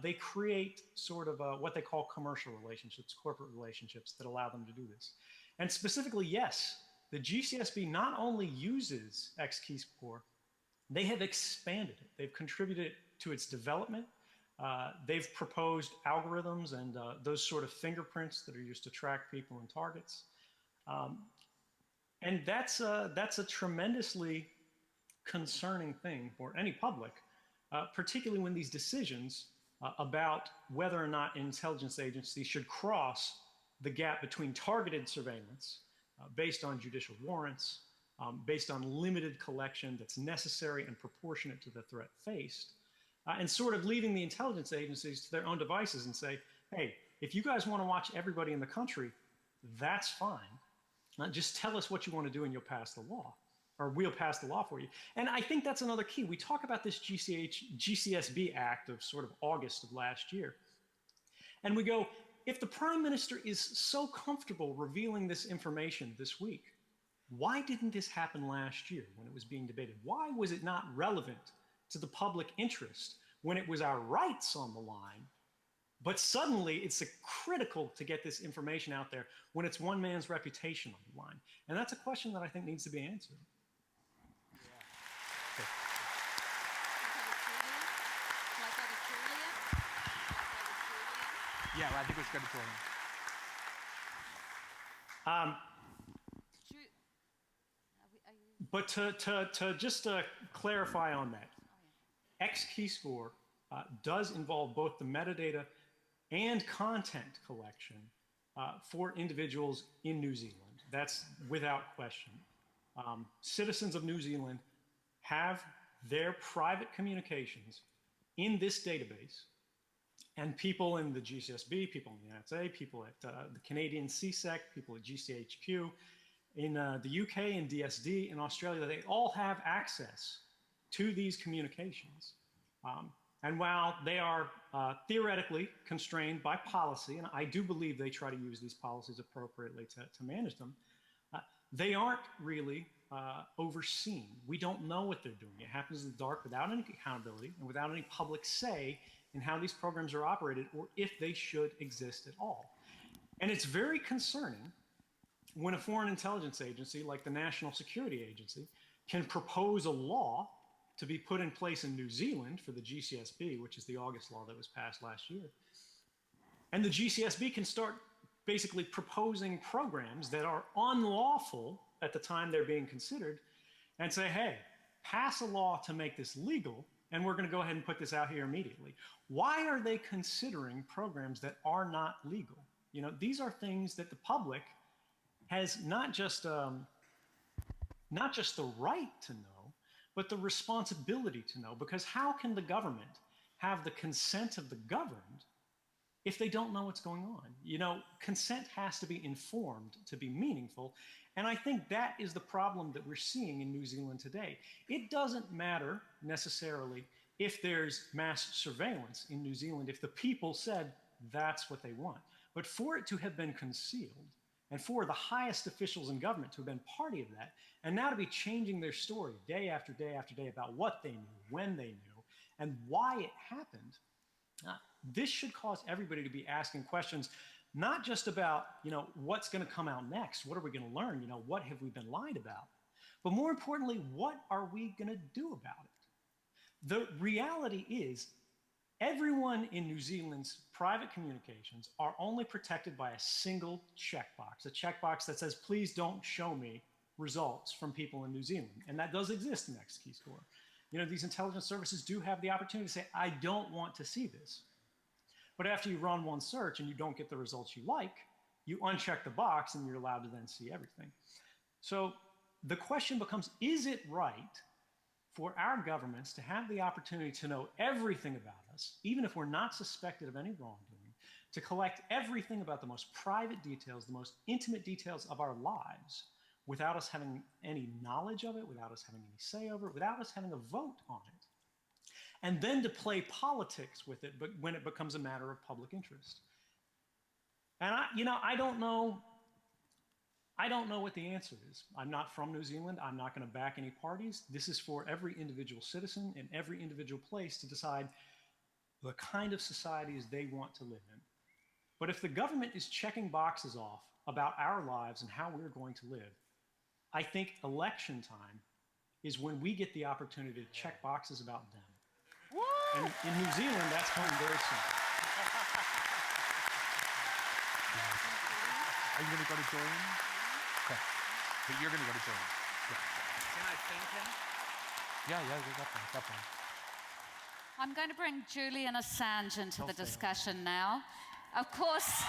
They create sort of what they call commercial relationships, corporate relationships that allow them to do this. And specifically, yes, the GCSB not only uses X-Keyscore, they have expanded it. They've contributed to its development. They've proposed algorithms and those sort of fingerprints that are used to track people and targets. And that's a tremendously concerning thing for any public, particularly when these decisions about whether or not an intelligence agency should cross the gap between targeted surveillance based on judicial warrants, based on limited collection that's necessary and proportionate to the threat faced, and sort of leaving the intelligence agencies to their own devices and say, hey, if you guys want to watch everybody in the country, that's fine. Just tell us what you want to do and you'll pass the law, or we'll pass the law for you. And I think that's another key. We talk about this GCSB Act of sort of August of last year. And we go, if the Prime Minister is so comfortable revealing this information this week, why didn't this happen last year when it was being debated? Why was it not relevant to the public interest when it was our rights on the line? But suddenly it's critical to get this information out there when it's one man's reputation on the line. And that's a question that I think needs to be answered. Yeah, well, I think it was good to But to just clarify on that, X-Keyscore does involve both the metadata and content collection for individuals in New Zealand. That's without question. Citizens of New Zealand have their private communications in this database, and people in the GCSB, people in the NSA, people at the Canadian CSEC, people at GCHQ, in the UK and DSD, in Australia, they all have access to these communications. And while they are theoretically constrained by policy, and I do believe they try to use these policies appropriately to manage them, they aren't really overseen. We don't know what they're doing. It happens in the dark without any accountability and without any public say in how these programs are operated or if they should exist at all. And it's very concerning when a foreign intelligence agency like the National Security Agency can propose a law to be put in place in New Zealand for the GCSB, which is the August law that was passed last year. And the GCSB can start basically proposing programs that are unlawful at the time they're being considered and say, hey, pass a law to make this legal, and we're going to go ahead and put this out here immediately. Why are they considering programs that are not legal? You know, these are things that the public has not just the right to know, but the responsibility to know, because how can the government have the consent of the governed if they don't know what's going on? You know, consent has to be informed to be meaningful, and I think that is the problem that we're seeing in New Zealand today. It doesn't matter necessarily if there's mass surveillance in New Zealand, if the people said that's what they want. But for it to have been concealed, and for the highest officials in government to have been party of that, and now to be changing their story day after day after day about what they knew, when they knew, and why it happened, this should cause everybody to be asking questions, not just about, you know, what's going to come out next, what are we going to learn, you know, what have we been lied about, but more importantly, what are we going to do about it? The reality is, everyone in New Zealand's private communications are only protected by a single checkbox, a checkbox that says, please don't show me results from people in New Zealand. And that does exist in X-Keyscore. You know, these intelligence services do have the opportunity to say, I don't want to see this. But after you run one search and you don't get the results you like, you uncheck the box and you're allowed to then see everything. So the question becomes, is it right for our governments to have the opportunity to know everything about us, even if we're not suspected of any wrongdoing, to collect everything about the most private details, the most intimate details of our lives, without us having any knowledge of it, without us having any say over it, without us having a vote on it. And then to play politics with it, but when it becomes a matter of public interest. And I don't know what the answer is. I'm not from New Zealand. I'm not going to back any parties. This is for every individual citizen in every individual place to decide the kind of societies they want to live in. But if the government is checking boxes off about our lives and how we're going to live, I think election time is when we get the opportunity to check boxes about them. Woo! And in New Zealand, that's coming very soon. Are you going to go to Julian? Okay. But you're going to go to Julian. Yeah. Can I thank him? Yeah, that one. I'm going to bring Julian Assange into the discussion now. Of course.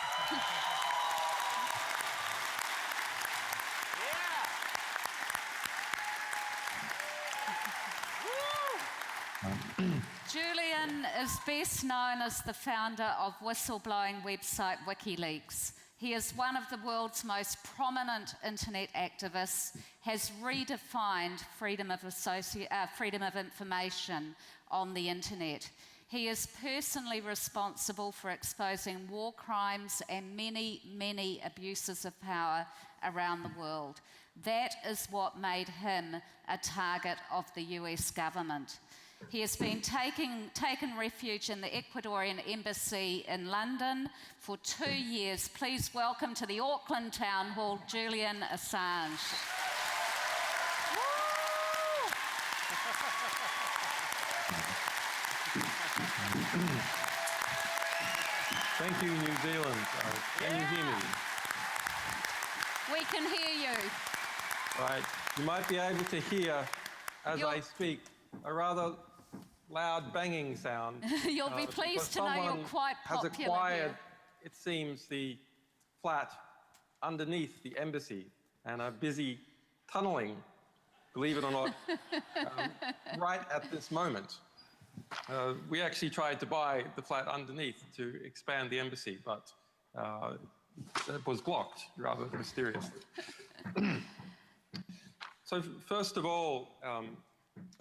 Julian is best known as the founder of whistleblowing website WikiLeaks. He is one of the world's most prominent internet activists, has redefined freedom of information on the internet. He is personally responsible for exposing war crimes and many, many abuses of power around the world. That is what made him a target of the US government. He has been taken refuge in the Ecuadorian embassy in London for 2 years. Please welcome to the Auckland Town Hall, Julian Assange. Thank you, New Zealand. Can you hear me? We can hear you. Right. You might be able to hear, as I speak, a rather loud banging sound. You'll be pleased to know you're quite popular has acquired, here. it seems, the flat underneath the embassy and are busy tunneling, believe it or not, right at this moment. We actually tried to buy the flat underneath to expand the embassy, but it was blocked, rather mysteriously. So first of all,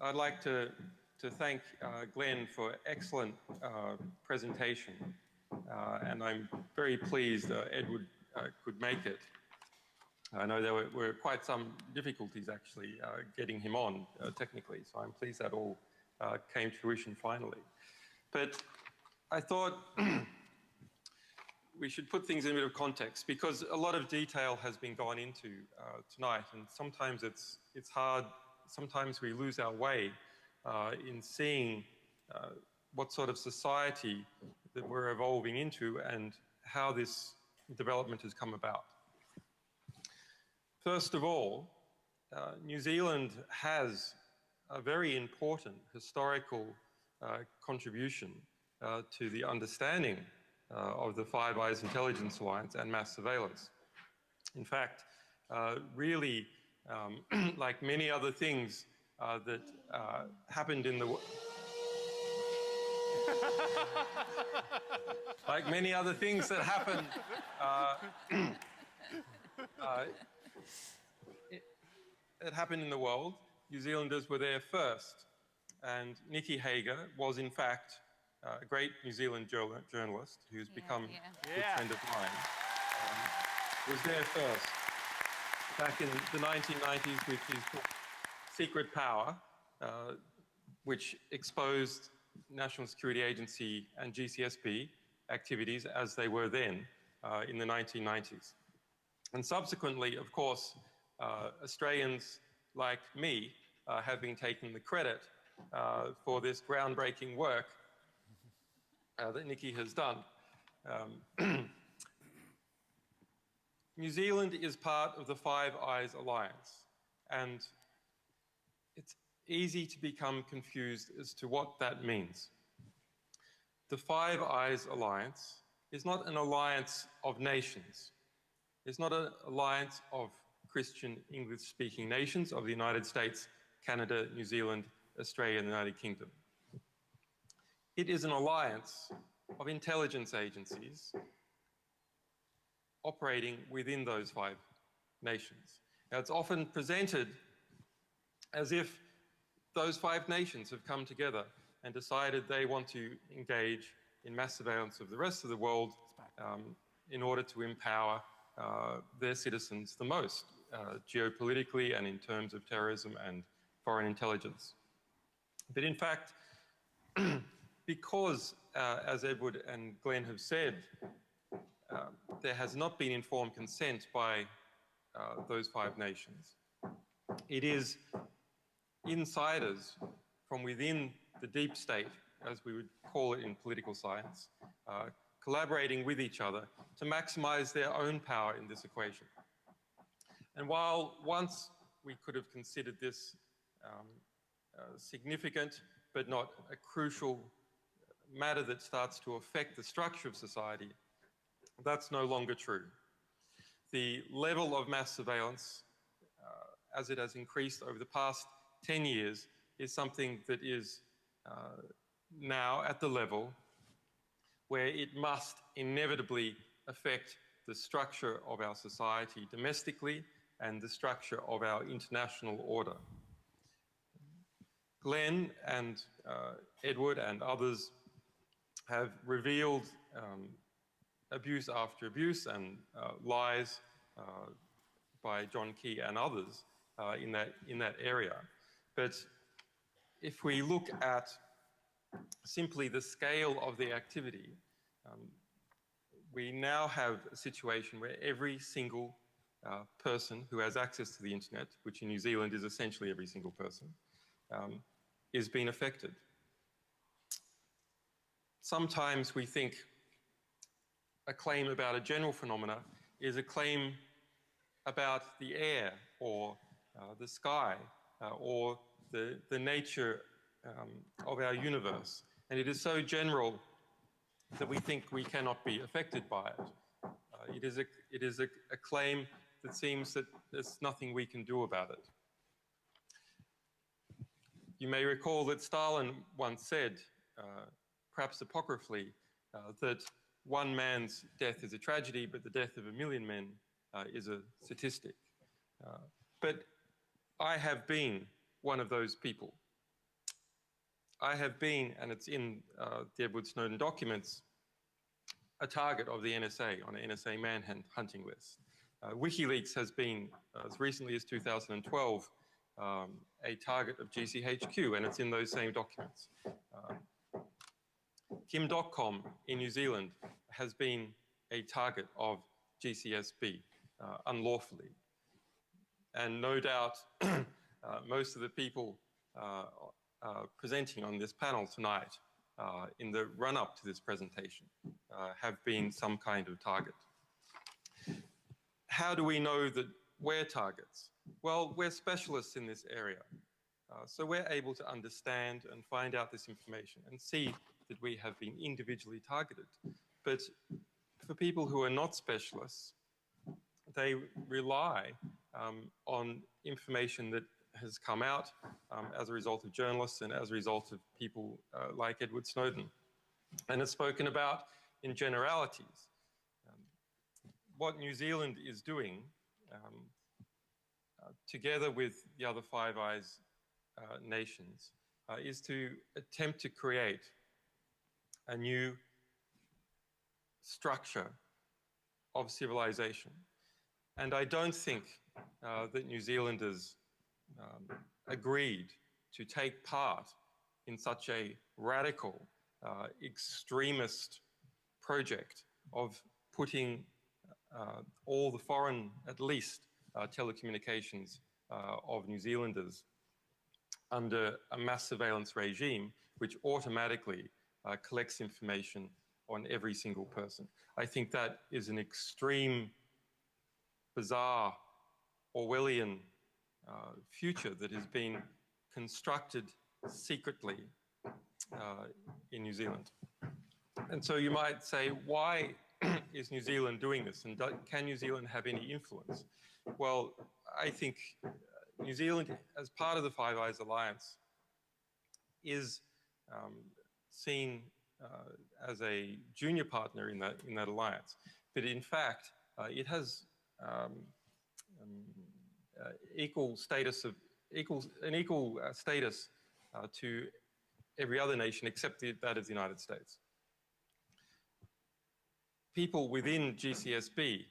I'd like to thank Glenn for excellent presentation, and I'm very pleased Edward could make it. I know there were quite some difficulties actually getting him on technically, so I'm pleased that all came to fruition finally. But I thought we should put things in a bit of context, because a lot of detail has been gone into tonight, and sometimes it's hard, sometimes we lose our way in seeing what sort of society that we're evolving into and how this development has come about. First of all, New Zealand has a very important historical contribution to the understanding of the Five Eyes Intelligence Alliance and mass surveillance. In fact, really, like many other things that happened in the like many other things that happened that happened in the world, New Zealanders were there first. And Nikki Hager was, in fact, a great New Zealand journalist who's become a good friend of mine, was there first. Back in the 1990s with his book, Secret Power, which exposed National Security Agency and GCSB activities as they were then in the 1990s. And subsequently, of course, Australians like me have been taking the credit for this groundbreaking work that Nikki has done. New Zealand is part of the Five Eyes Alliance, and it's easy to become confused as to what that means. The Five Eyes Alliance is not an alliance of nations. It's not an alliance of Christian English-speaking nations of the United States, Canada, New Zealand, Australia, and the United Kingdom. It is an alliance of intelligence agencies operating within those 5 nations. Now, it's often presented as if those 5 nations have come together and decided they want to engage in mass surveillance of the rest of the world in order to empower their citizens the most, geopolitically and in terms of terrorism and foreign intelligence. But in fact, because, as Edward and Glenn have said, there has not been informed consent by those 5 nations, it is insiders from within the deep state, as we would call it in political science, collaborating with each other to maximize their own power in this equation. And while once we could have considered this significant but not a crucial matter that starts to affect the structure of society, that's no longer true. The level of mass surveillance, as it has increased over the past 10 years, is something that is now at the level where it must inevitably affect the structure of our society domestically and the structure of our international order. Glenn and Edward and others have revealed abuse after abuse and lies by John Key and others in that area. But if we look at simply the scale of the activity, we now have a situation where every single person who has access to the internet, which in New Zealand is essentially every single person, is being affected. Sometimes we think a claim about a general phenomena is a claim about the air or the sky or the nature of our universe. And it is so general that we think we cannot be affected by it. It is a claim that seems that there's nothing we can do about it. You may recall that Stalin once said, perhaps apocryphally, that one man's death is a tragedy, but the death of a million men is a statistic. But I have been one of those people. I have been, and it's in the Edward Snowden documents, a target of the NSA on an NSA manhunting list. WikiLeaks has been, as recently as 2012, a target of GCHQ, and it's in those same documents. Kim.com in New Zealand has been a target of GCSB unlawfully. And no doubt, most of the people presenting on this panel tonight in the run-up to this presentation have been some kind of target. How do we know that we're targets? Well, we're specialists in this area. So we're able to understand and find out this information and see that we have been individually targeted. But for people who are not specialists, they rely on information that has come out as a result of journalists and as a result of people like Edward Snowden. And it's spoken about in generalities. What New Zealand is doing, together with the other Five Eyes nations, is to attempt to create a new structure of civilization. And I don't think that New Zealanders agreed to take part in such a radical, extremist project of putting all the foreign, at least, telecommunications of New Zealanders under a mass surveillance regime which automatically collects information on every single person. I think that is an extreme, bizarre, Orwellian future that has been constructed secretly in New Zealand. And so you might say, why is New Zealand doing this? And can New Zealand have any influence? Well, I think New Zealand, as part of the Five Eyes Alliance, is seen as a junior partner in that alliance. But in fact, it has equal status to every other nation except that of the United States. People within GCSB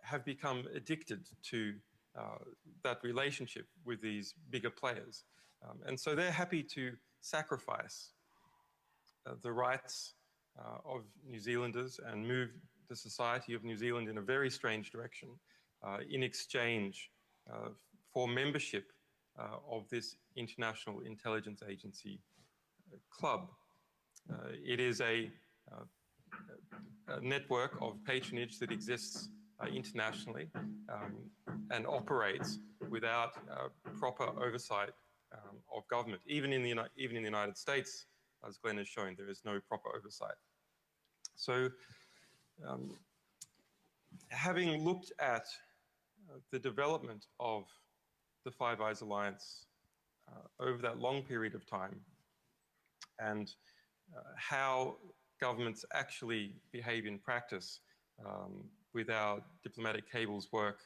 have become addicted to that relationship with these bigger players. And so they're happy to sacrifice the rights of New Zealanders and move the society of New Zealand in a very strange direction in exchange for membership of this international intelligence agency club. It is a network of patronage that exists internationally and operates without proper oversight of government. Even in the United States, as Glenn has shown, there is no proper oversight. So, having looked at the development of the Five Eyes Alliance over that long period of time and how governments actually behave in practice with our diplomatic cables work,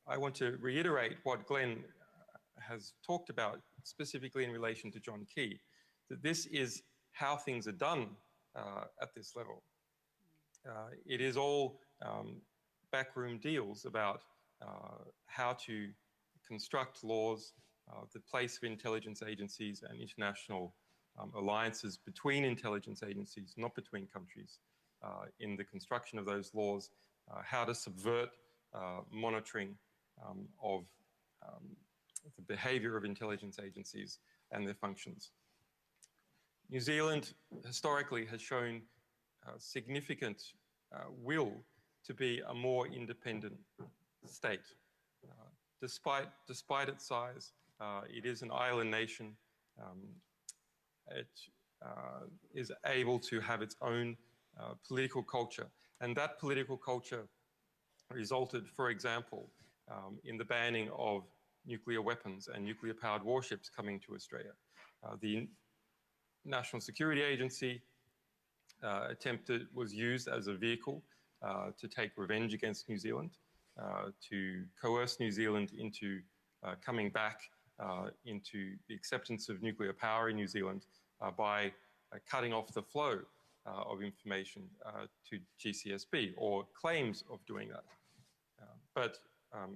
I want to reiterate what Glenn has talked about specifically in relation to John Key, that this is how things are done at this level. It is all backroom deals about how to construct laws, the place of intelligence agencies and international alliances between intelligence agencies, not between countries, in the construction of those laws, how to subvert monitoring of the behavior of intelligence agencies and their functions. New Zealand historically has shown significant will to be a more independent state. Despite its size, it is an island nation. It is able to have its own political culture. And that political culture resulted, for example, in the banning of nuclear weapons and nuclear-powered warships coming to Australia. The National Security Agency was used as a vehicle to take revenge against New Zealand, to coerce New Zealand into coming back into the acceptance of nuclear power in New Zealand by cutting off the flow of information to GCSB, or claims of doing that. But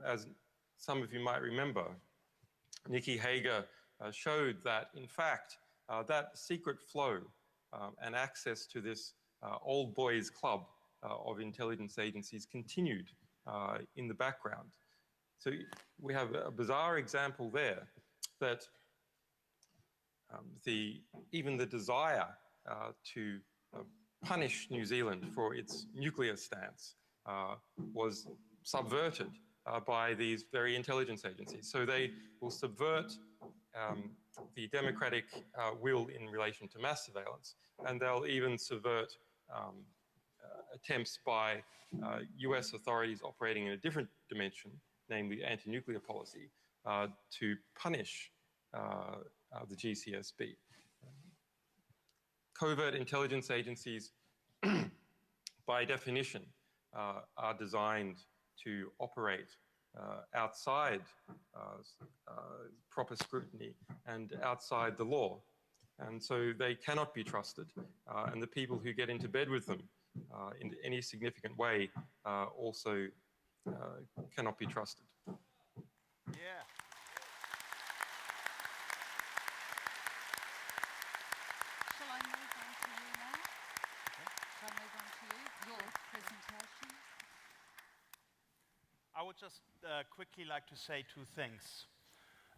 as some of you might remember, Nikki Hager showed that, in fact, that secret flow and access to this old boys club of intelligence agencies continued in the background. So we have a bizarre example there that even the desire to punish New Zealand for its nuclear stance was subverted by these very intelligence agencies. So they will subvert the democratic will in relation to mass surveillance, and they'll even subvert attempts by US authorities operating in a different dimension, namely anti-nuclear policy, to punish the GCSB. Covert intelligence agencies, by definition, are designed to operate outside proper scrutiny and outside the law. And so they cannot be trusted. And the people who get into bed with them in any significant way also cannot be trusted. Yeah. Shall I move on to you now? Shall I move on to you? Your presentation. I would just quickly like to say two things.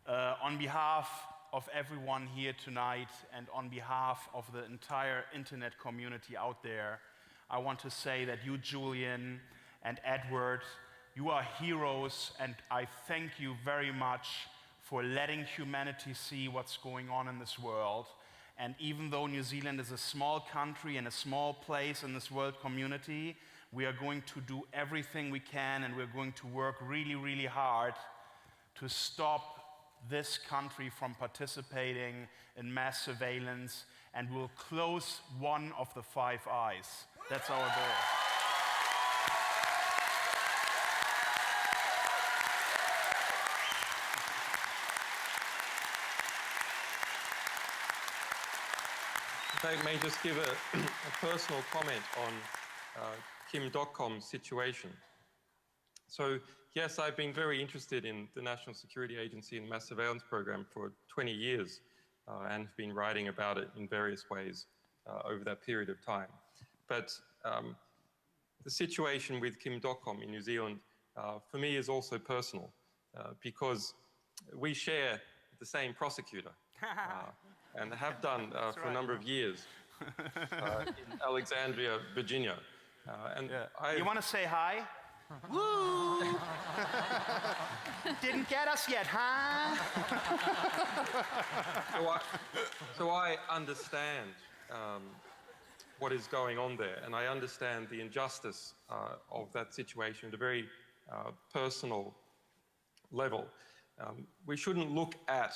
On behalf of everyone here tonight and on behalf of the entire internet community out there, I want to say that you, Julian and Edward, you are heroes, and I thank you very much for letting humanity see what's going on in this world. And even though New Zealand is a small country and a small place in this world community, we are going to do everything we can, and we're going to work really, really hard to stop this country from participating in mass surveillance, and we'll close one of the 5 eyes. That's our goal. If I may just give a personal comment on Kim.com's situation. So, yes, I've been very interested in the National Security Agency and mass surveillance program for 20 years and have been writing about it in various ways over that period of time. But the situation with Kim.com in New Zealand, for me, is also personal because we share the same prosecutor and have done for a number of years in Alexandria, Virginia. You want to say hi? Woo! Didn't get us yet, huh? So I understand what is going on there, and I understand the injustice of that situation at a very personal level. We shouldn't look at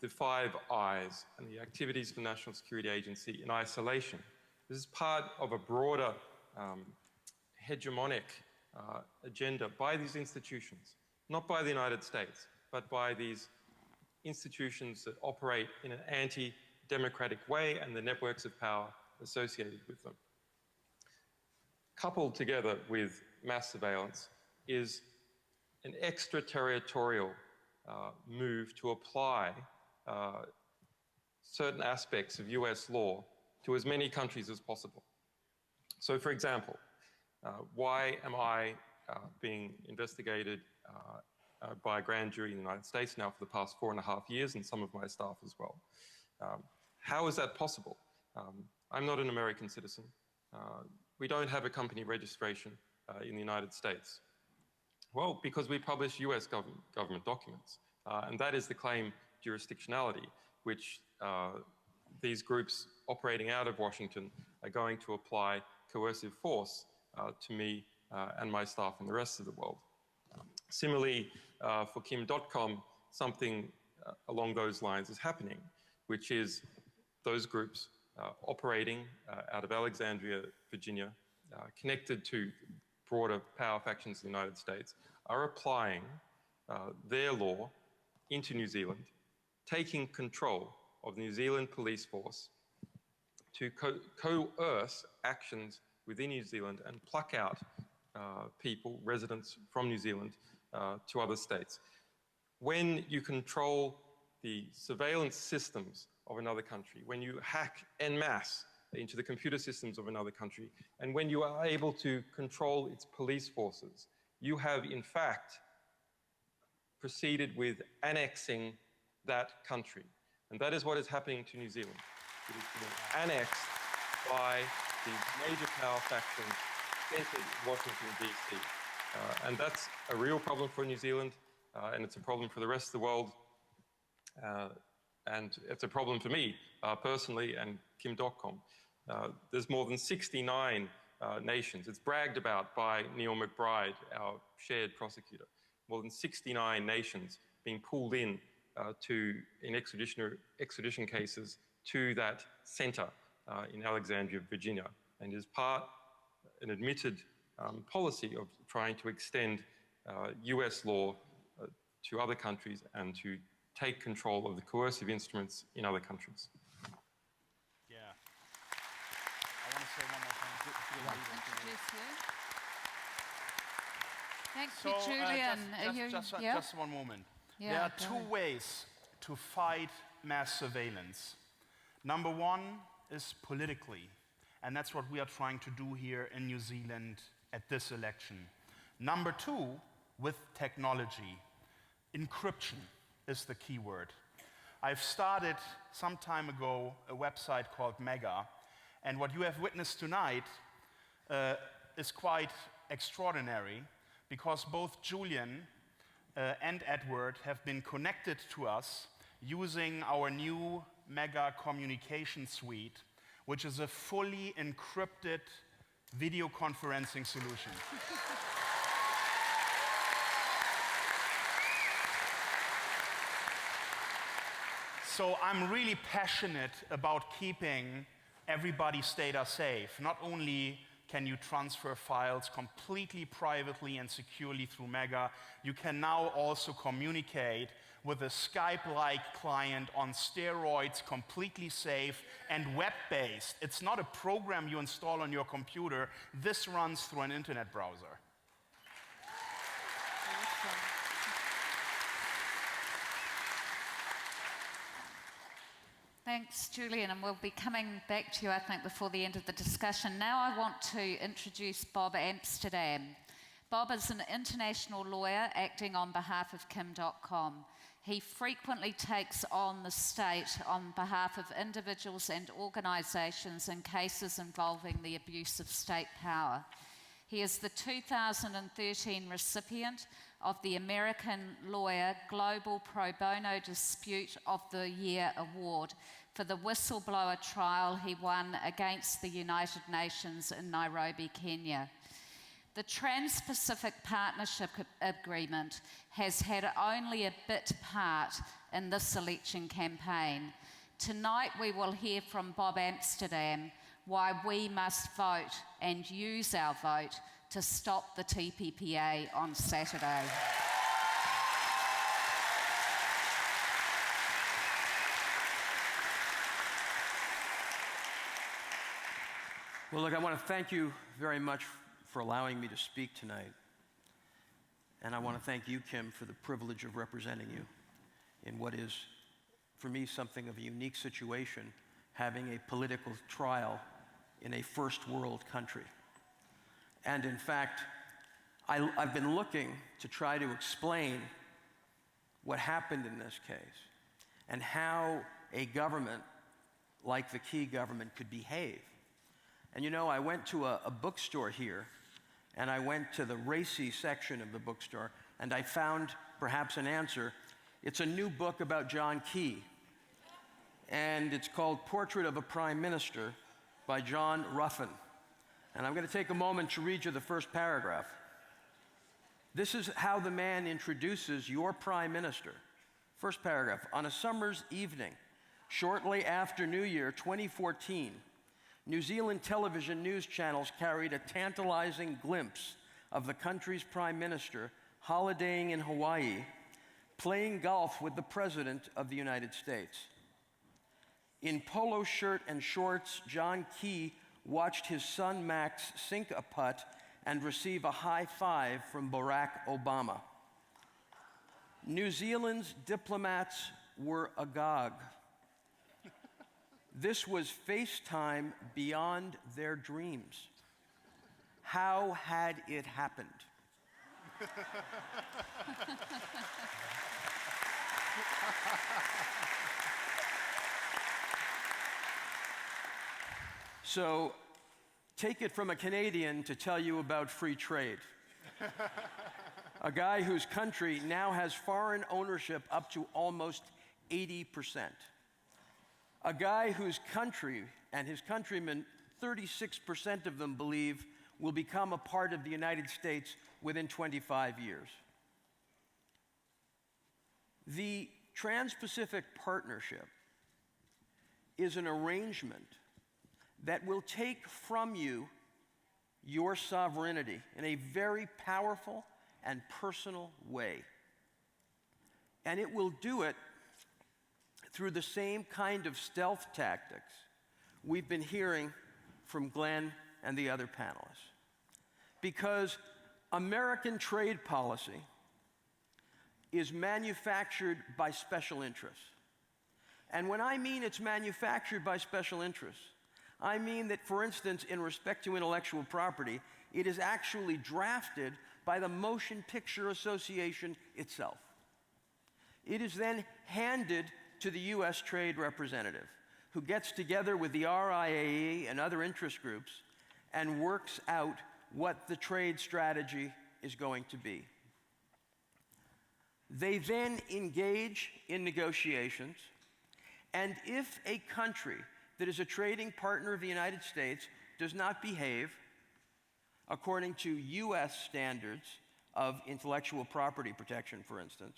the 5 eyes and the activities of the National Security Agency in isolation. This is part of a broader hegemonic agenda by these institutions, not by the United States, but by these institutions that operate in an anti-democratic way and the networks of power associated with them. Coupled together with mass surveillance is an extraterritorial move to apply certain aspects of US law to as many countries as possible. So, for example, why am I being investigated by a grand jury in the United States now for the past 4.5 years, and some of my staff as well? How is that possible? I'm not an American citizen. We don't have a company registration in the United States. Well, because we publish US government documents, and that is the claim jurisdictionality, which these groups operating out of Washington are going to apply coercive force to me and my staff in the rest of the world. Similarly, for Kim.com, something along those lines is happening, which is those groups operating out of Alexandria, Virginia, connected to broader power factions in the United States, are applying their law into New Zealand, taking control of the New Zealand police force to coerce actions within New Zealand and pluck out people, residents from New Zealand, to other states. When you control the surveillance systems of another country, when you hack en masse into the computer systems of another country, and when you are able to control its police forces, you have in fact proceeded with annexing that country. And that is what is happening to New Zealand. It is being annexed by these major power factions centered in Washington, D.C. And that's a real problem for New Zealand, and it's a problem for the rest of the world. And it's a problem for me personally and Kim.com. There's more than 69 nations. It's bragged about by Neil McBride, our shared prosecutor. More than 69 nations being pulled in in extradition cases to that center in Alexandria, Virginia, and is an admitted policy of trying to extend US law to other countries and to take control of the coercive instruments in other countries. Yeah. I want to say one more thing. Thank you, Julian. Just one moment. Yeah, there are 2 ways to fight mass surveillance. Number 1 is politically, and that's what we are trying to do here in New Zealand at this election. Number 2, with technology. Encryption is the key word. I've started some time ago a website called Mega, and what you have witnessed tonight is quite extraordinary, because both Julian and Edward have been connected to us using our new Mega communication suite, which is a fully encrypted video conferencing solution. So I'm really passionate about keeping everybody's data safe. Not only can you transfer files completely privately and securely through Mega, you can now also communicate with a Skype-like client on steroids, completely safe and web-based. It's not a program you install on your computer. This runs through an internet browser. Thanks, Julian, and we'll be coming back to you, I think, before the end of the discussion. Now I want to introduce Bob Amsterdam. Bob is an international lawyer acting on behalf of Kim.com. He frequently takes on the state on behalf of individuals and organisations in cases involving the abuse of state power. He is the 2013 recipient of the American Lawyer Global Pro Bono Dispute of the Year Award for the whistleblower trial he won against the United Nations in Nairobi, Kenya. The Trans-Pacific Partnership Agreement has had only a bit part in this election campaign. Tonight we will hear from Bob Amsterdam why we must vote and use our vote to stop the TPPA on Saturday. Well, look, I want to thank you very much for allowing me to speak tonight. And I want to thank you, Kim, for the privilege of representing you in what is, for me, something of a unique situation, having a political trial in a first world country. And in fact, I've been looking to try to explain what happened in this case and how a government like the Key government could behave. And you know, I went to a bookstore here, and I went to the racy section of the bookstore, and I found perhaps an answer. It's a new book about John Key, and it's called Portrait of a Prime Minister by John Ruffin. And I'm going to take a moment to read you the first paragraph. This is how the man introduces your prime minister. First paragraph. On a summer's evening, shortly after New Year 2014, New Zealand television news channels carried a tantalizing glimpse of the country's prime minister holidaying in Hawaii, playing golf with the President of the United States. In polo shirt and shorts, John Key watched his son Max sink a putt and receive a high five from Barack Obama. New Zealand's diplomats were agog. This was FaceTime beyond their dreams. How had it happened? So, take it from a Canadian to tell you about free trade. A guy whose country now has foreign ownership up to almost 80%. A guy whose country and his countrymen, 36% of them believe, will become a part of the United States within 25 years. The Trans-Pacific Partnership is an arrangement that will take from you your sovereignty in a very powerful and personal way. And it will do it through the same kind of stealth tactics we've been hearing from Glenn and the other panelists. Because American trade policy is manufactured by special interests. And when I mean it's manufactured by special interests, I mean that, for instance, in respect to intellectual property, it is actually drafted by the Motion Picture Association itself. It is then handed to the U.S. Trade Representative, who gets together with the RIAE and other interest groups and works out what the trade strategy is going to be. They then engage in negotiations, and if a country that is a trading partner of the United States does not behave according to U.S. standards of intellectual property protection, for instance,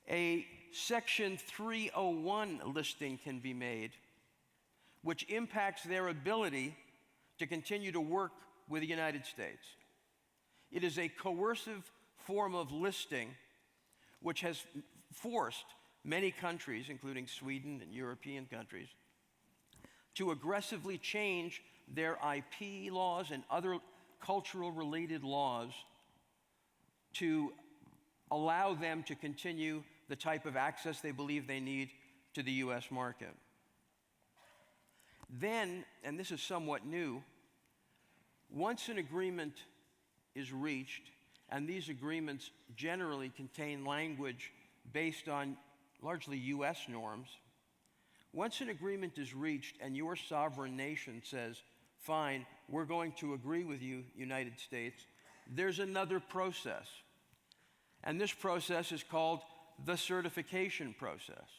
a Section 301 listing can be made, which impacts their ability to continue to work with the United States. It is a coercive form of listing which has forced many countries, including Sweden and European countries, to aggressively change their IP laws and other cultural-related laws to allow them to continue the type of access they believe they need to the US market. Then, and this is somewhat new, once an agreement is reached, and these agreements generally contain language based on largely US norms, once an agreement is reached and your sovereign nation says, fine, we're going to agree with you, United States, there's another process. And this process is called the certification process.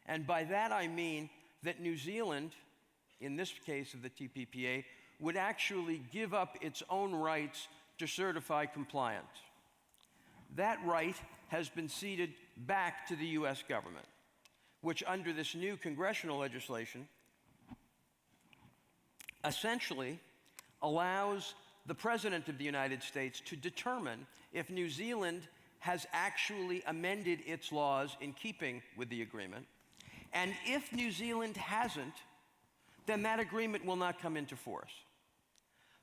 And by that I mean that New Zealand, in this case of the TPPA, would actually give up its own rights to certify compliance. That right has been ceded back to the US government, which under this new congressional legislation essentially allows the President of the United States to determine if New Zealand has actually amended its laws in keeping with the agreement. And if New Zealand hasn't, then that agreement will not come into force.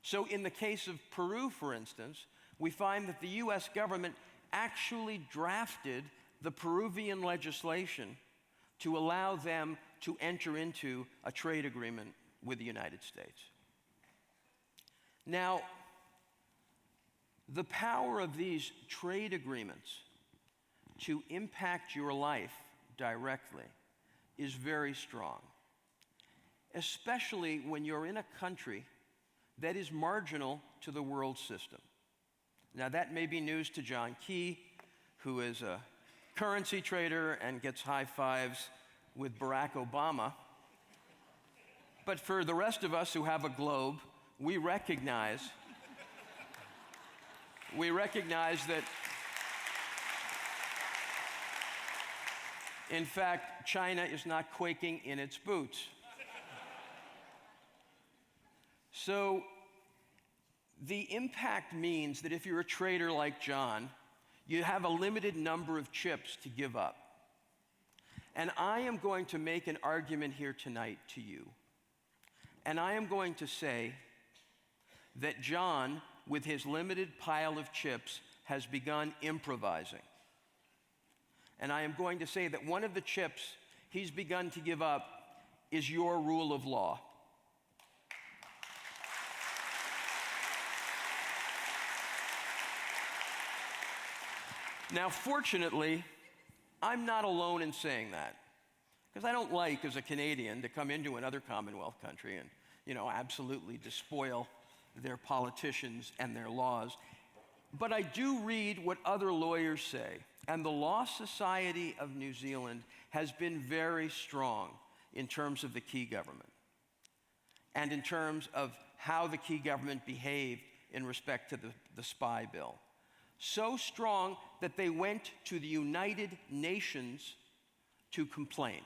So in the case of Peru, for instance, we find that the US government actually drafted the Peruvian legislation to allow them to enter into a trade agreement with the United States. Now, the power of these trade agreements to impact your life directly is very strong, especially when you're in a country that is marginal to the world system. Now, that may be news to John Key, who is a currency trader and gets high fives with Barack Obama. But for the rest of us who have a globe, we recognize that, in fact, China is not quaking in its boots. So the impact means that if you're a trader like John, you have a limited number of chips to give up. And I am going to make an argument here tonight to you. And I am going to say that John, with his limited pile of chips, has begun improvising. And I am going to say that one of the chips he's begun to give up is your rule of law. Now, fortunately, I'm not alone in saying that, because I don't like, as a Canadian, to come into another Commonwealth country and, absolutely despoil their politicians and their laws. But I do read what other lawyers say, and the Law Society of New Zealand has been very strong in terms of the Key government and in terms of how the Key government behaved in respect to the spy bill. So strong that they went to the United Nations to complain.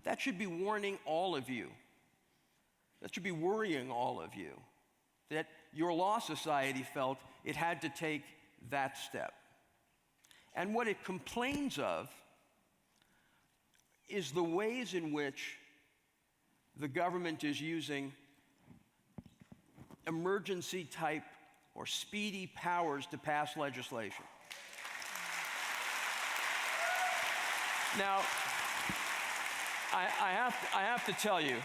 That should be warning all of you. That should be worrying all of you, that your law society felt it had to take that step. And what it complains of is the ways in which the government is using emergency type or speedy powers to pass legislation. Now, I have to tell you,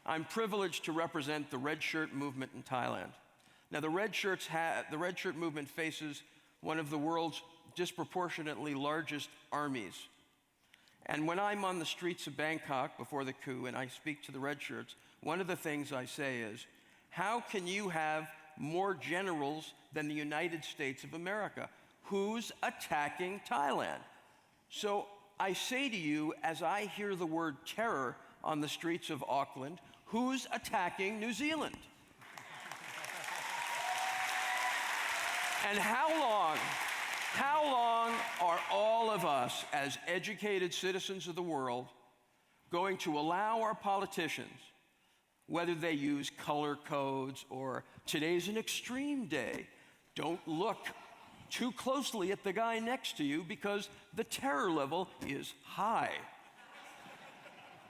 I'm privileged to represent the Red Shirt movement in Thailand. Now, the Red Shirt movement faces one of the world's disproportionately largest armies. And when I'm on the streets of Bangkok before the coup and I speak to the Red Shirts, one of the things I say is, how can you have more generals than the United States of America? Who's attacking Thailand? So I say to you, as I hear the word terror on the streets of Auckland, who's attacking New Zealand? And how How long are all of us, as educated citizens of the world, going to allow our politicians, whether they use color codes or today's an extreme day, don't look too closely at the guy next to you because the terror level is high.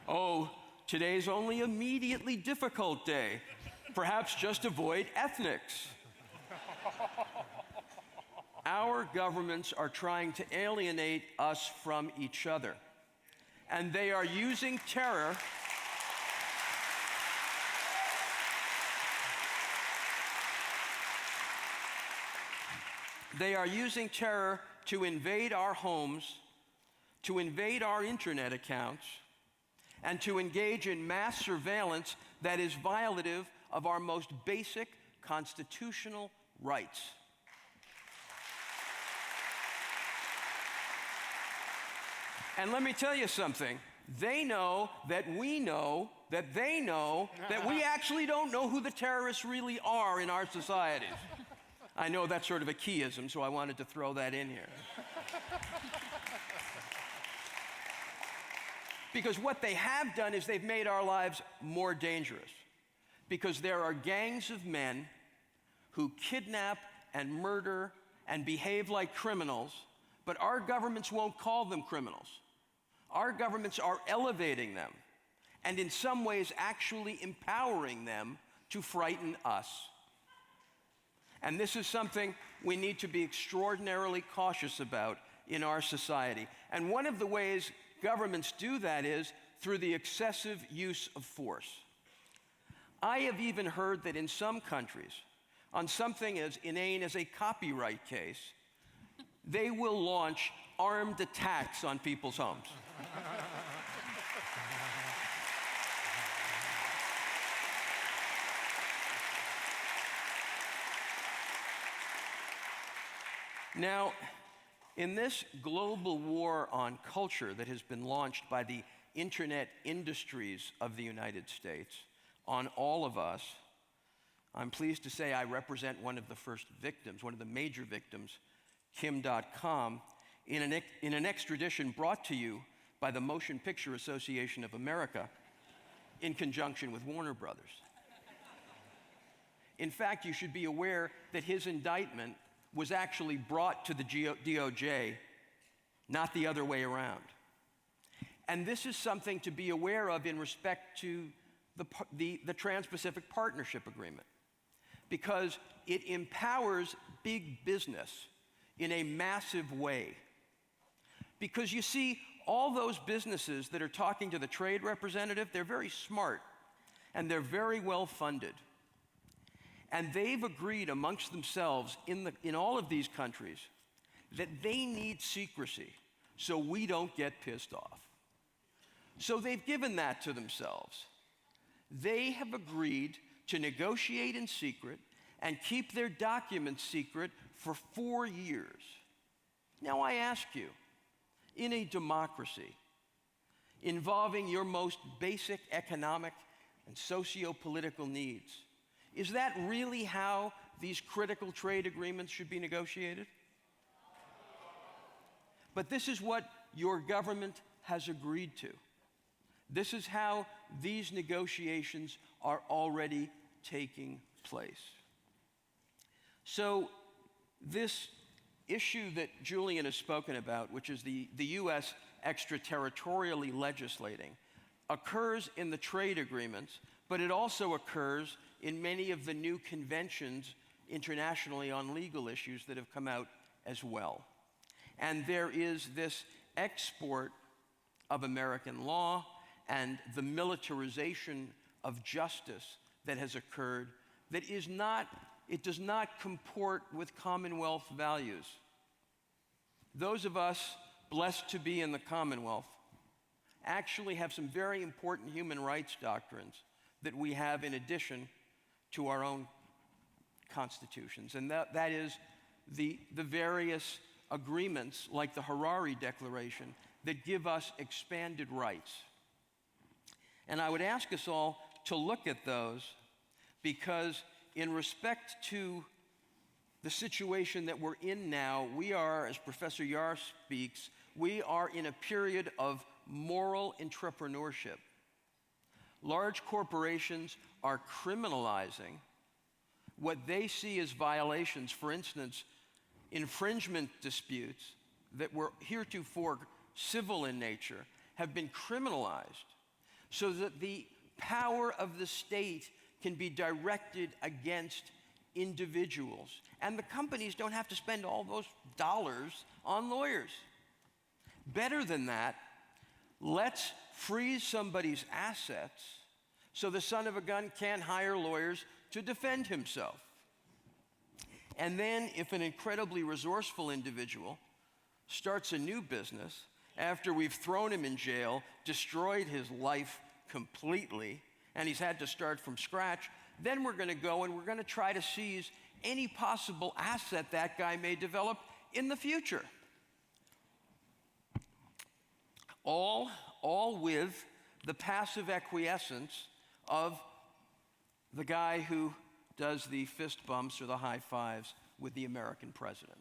Oh, today's only a mediately difficult day. Perhaps just avoid ethnics. Our governments are trying to alienate us from each other, and they are using terror to invade our homes, to invade our internet accounts, and to engage in mass surveillance that is violative of our most basic constitutional rights. And let me tell you something. They know that we know that they know that we actually don't know who the terrorists really are in our societies. I know that's sort of a keyism, so I wanted to throw that in here. Because what they have done is they've made our lives more dangerous. Because there are gangs of men who kidnap and murder and behave like criminals, but our governments won't call them criminals. Our governments are elevating them, and in some ways actually empowering them to frighten us. And this is something we need to be extraordinarily cautious about in our society. And one of the ways governments do that is through the excessive use of force. I have even heard that in some countries, on something as inane as a copyright case, they will launch armed attacks on people's homes. Now, in this global war on culture that has been launched by the internet industries of the United States on all of us, I'm pleased to say I represent one of the first victims, one of the major victims, Kim.com, in an extradition brought to you by the Motion Picture Association of America in conjunction with Warner Brothers. In fact, you should be aware that his indictment was actually brought to the DOJ, not the other way around. And this is something to be aware of in respect to the Trans-Pacific Partnership Agreement, because it empowers big business in a massive way. Because you see, all those businesses that are talking to the trade representative, they're very smart and they're very well funded. And they've agreed amongst themselves in all of these countries that they need secrecy so we don't get pissed off. So they've given that to themselves. They have agreed to negotiate in secret and keep their documents secret for 4 years. Now I ask you, in a democracy involving your most basic economic and socio-political needs, is that really how these critical trade agreements should be negotiated? But this is what your government has agreed to. This is how these negotiations are already taking place. So this issue that Julian has spoken about, which is the U.S. extraterritorially legislating, occurs in the trade agreements, but it also occurs in many of the new conventions internationally on legal issues that have come out as well. And there is this export of American law and the militarization of justice that has occurred that does not comport with Commonwealth values. Those of us blessed to be in the Commonwealth actually have some very important human rights doctrines that we have in addition to our own constitutions. And that is the various agreements like the Harare Declaration that give us expanded rights. And I would ask us all to look at those, because in respect to the situation that we're in now, we are, as Professor Yar speaks, we are in a period of moral entrepreneurship. Large corporations are criminalizing what they see as violations. For instance, infringement disputes that were heretofore civil in nature have been criminalized so that the power of the state can be directed against individuals. And the companies don't have to spend all those dollars on lawyers. Better than that, let's freeze somebody's assets so the son of a gun can't hire lawyers to defend himself. And then if an incredibly resourceful individual starts a new business after we've thrown him in jail, destroyed his life completely, and he's had to start from scratch, then we're going to go and we're going to try to seize any possible asset that guy may develop in the future. All with the passive acquiescence of the guy who does the fist bumps or the high fives with the American president.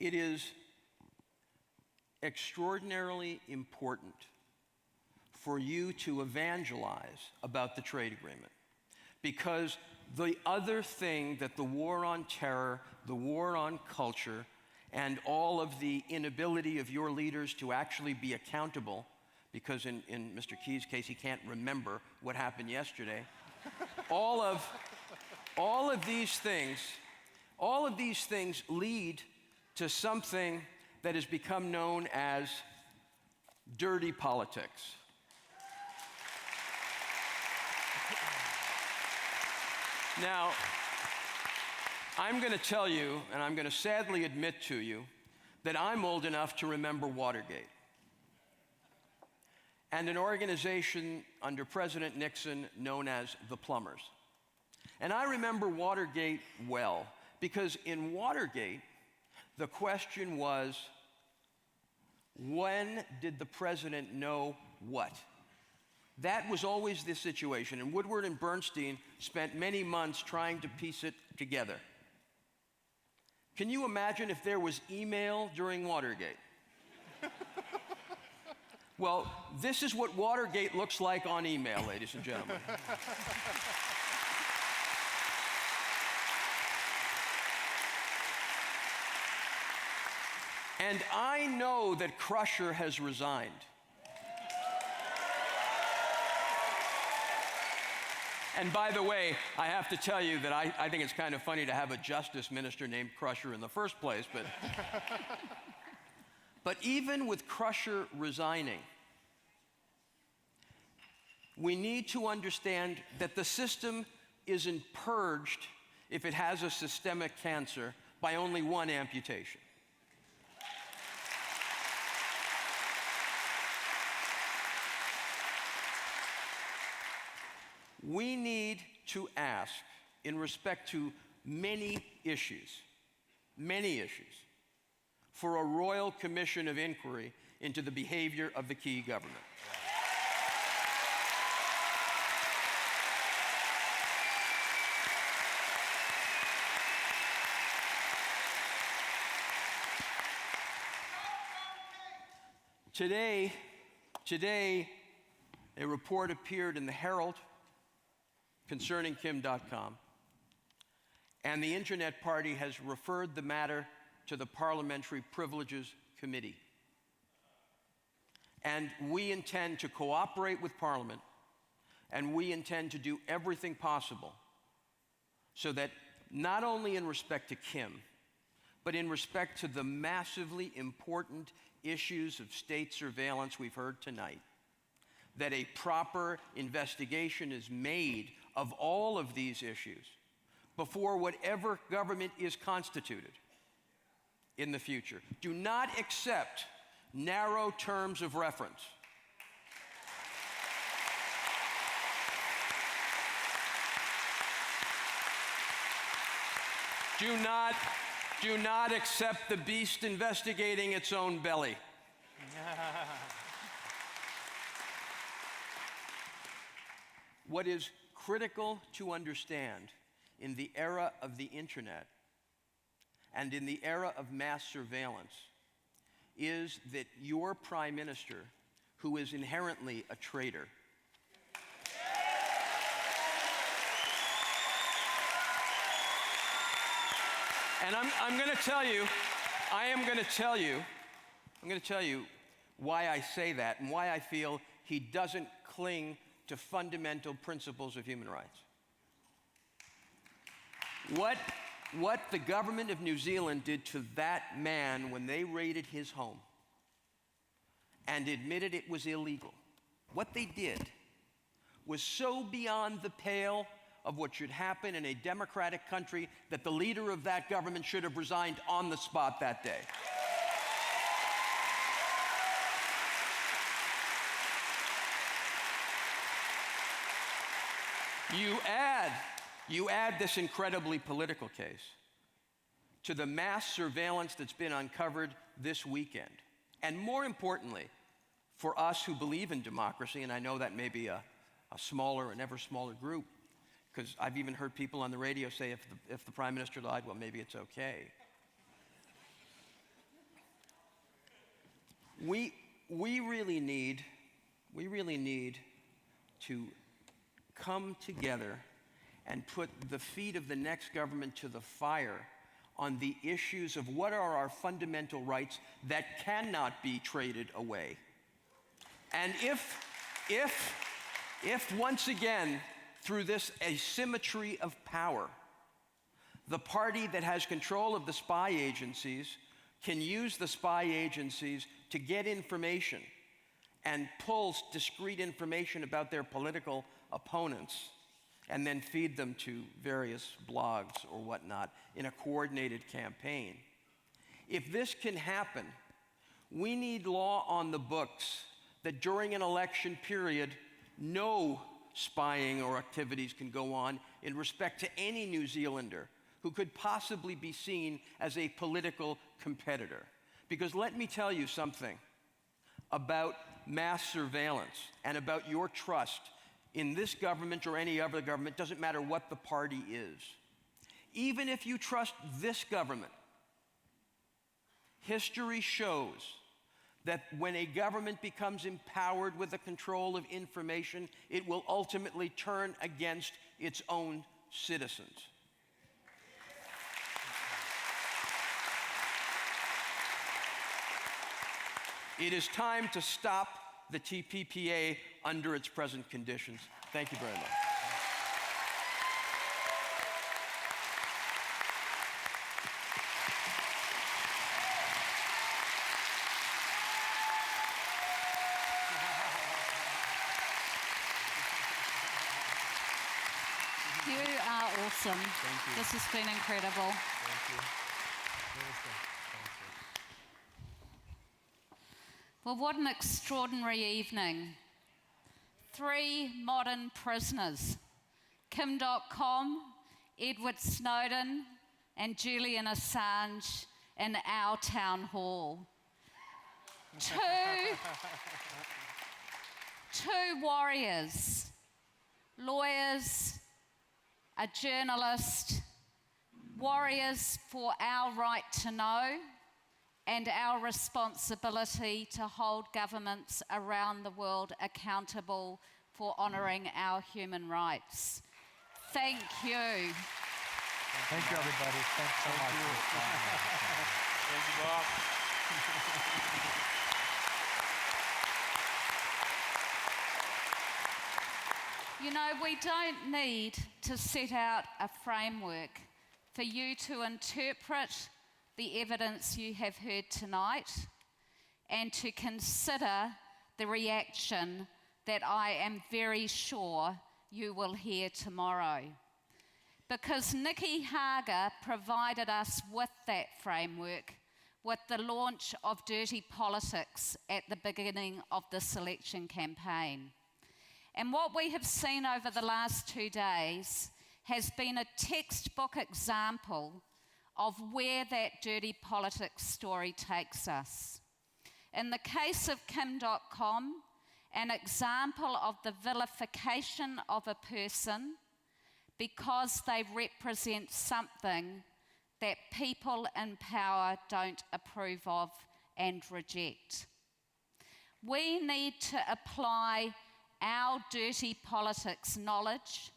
It is extraordinarily important for you to evangelize about the trade agreement, because the other thing that the war on terror, the war on culture, and all of the inability of your leaders to actually be accountable, because in Mr. Key's case, he can't remember what happened yesterday. all of these things lead to something that has become known as dirty politics. Now, I'm going to tell you, and I'm going to sadly admit to you, that I'm old enough to remember Watergate. And an organization under President Nixon known as the Plumbers. And I remember Watergate well, because in Watergate, the question was, when did the president know what? That was always the situation, and Woodward and Bernstein spent many months trying to piece it together. Can you imagine if there was email during Watergate? Well, this is what Watergate looks like on email, ladies and gentlemen. And I know that Crusher has resigned. And by the way, I have to tell you that I think it's kind of funny to have a justice minister named Crusher in the first place, but even with Crusher resigning, we need to understand that the system isn't purged if it has a systemic cancer by only one amputation. We need to ask, in respect to many issues, for a royal commission of inquiry into the behavior of the Key government. Today, a report appeared in the Herald concerning Kim.com, and the Internet Party has referred the matter to the Parliamentary Privileges Committee. And we intend to cooperate with Parliament, and we intend to do everything possible so that not only in respect to Kim, but in respect to the massively important issues of state surveillance we've heard tonight, that a proper investigation is made of all of these issues before whatever government is constituted in the future. Do not accept narrow terms of reference. Do not accept the beast investigating its own belly. what is critical to understand in the era of the internet and in the era of mass surveillance is that your prime minister, who is inherently a traitor, and I'm going to tell you, I'm going to tell you why I say that and why I feel he doesn't cling to fundamental principles of human rights. What the government of New Zealand did to that man when they raided his home and admitted it was illegal, what they did was so beyond the pale of what should happen in a democratic country that the leader of that government should have resigned on the spot that day. You add this incredibly political case to the mass surveillance that's been uncovered this weekend. And more importantly, for us who believe in democracy, and I know that may be a smaller and ever smaller group, because I've even heard people on the radio say if the prime minister lied, well, maybe it's okay. We really need to come together and put the feet of the next government to the fire on the issues of what are our fundamental rights that cannot be traded away. And if once again, through this asymmetry of power, the party that has control of the spy agencies can use the spy agencies to get information and pull discrete information about their political opponents and then feed them to various blogs or whatnot in a coordinated campaign. If this can happen, we need law on the books that during an election period, no spying or activities can go on in respect to any New Zealander who could possibly be seen as a political competitor. Because let me tell you something about mass surveillance and about your trust in this government or any other government, doesn't matter what the party is. Even if you trust this government, history shows that when a government becomes empowered with the control of information, it will ultimately turn against its own citizens. It is time to stop the TPPA under its present conditions. Thank you very much. You are awesome. Thank you. This has been incredible. Thank you. Well, what an extraordinary evening. 3 modern prisoners, Kim.com, Edward Snowden, and Julian Assange in our town hall. Two warriors, lawyers, a journalist, warriors for our right to know and our responsibility to hold governments around the world accountable for honouring our human rights. Thank you. Thank you, everybody. Thanks so much. Thank you, Bob. You know, we don't need to set out a framework for you to interpret the evidence you have heard tonight and to consider the reaction that I am very sure you will hear tomorrow. Because Nikki Hager provided us with that framework with the launch of Dirty Politics at the beginning of this election campaign. And what we have seen over the last 2 days has been a textbook example of where that dirty politics story takes us. In the case of Kim.com, an example of the vilification of a person because they represent something that people in power don't approve of and reject. We need to apply our dirty politics knowledge,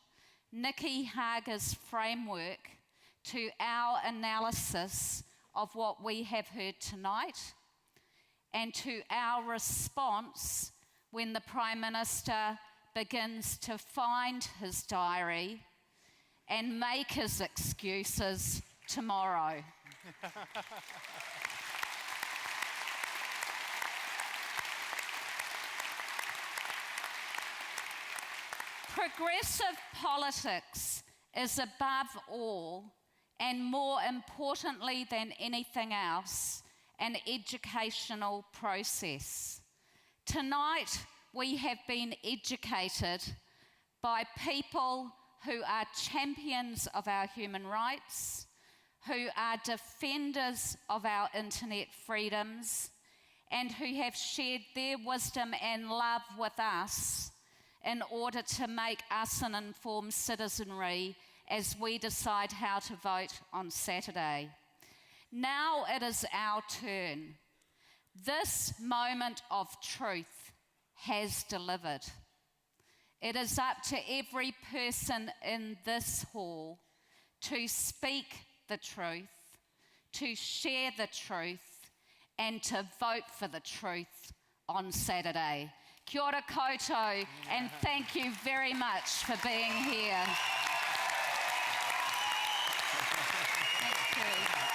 Nikki Hager's framework, to our analysis of what we have heard tonight and to our response when the Prime Minister begins to find his diary and make his excuses tomorrow. Progressive politics is above all, and more importantly than anything else, an educational process. Tonight, we have been educated by people who are champions of our human rights, who are defenders of our internet freedoms, and who have shared their wisdom and love with us in order to make us an informed citizenry as we decide how to vote on Saturday. Now it is our turn. This moment of truth has delivered. It is up to every person in this hall to speak the truth, to share the truth, and to vote for the truth on Saturday. Kia ora koutou, and thank you very much for being here. Thank you.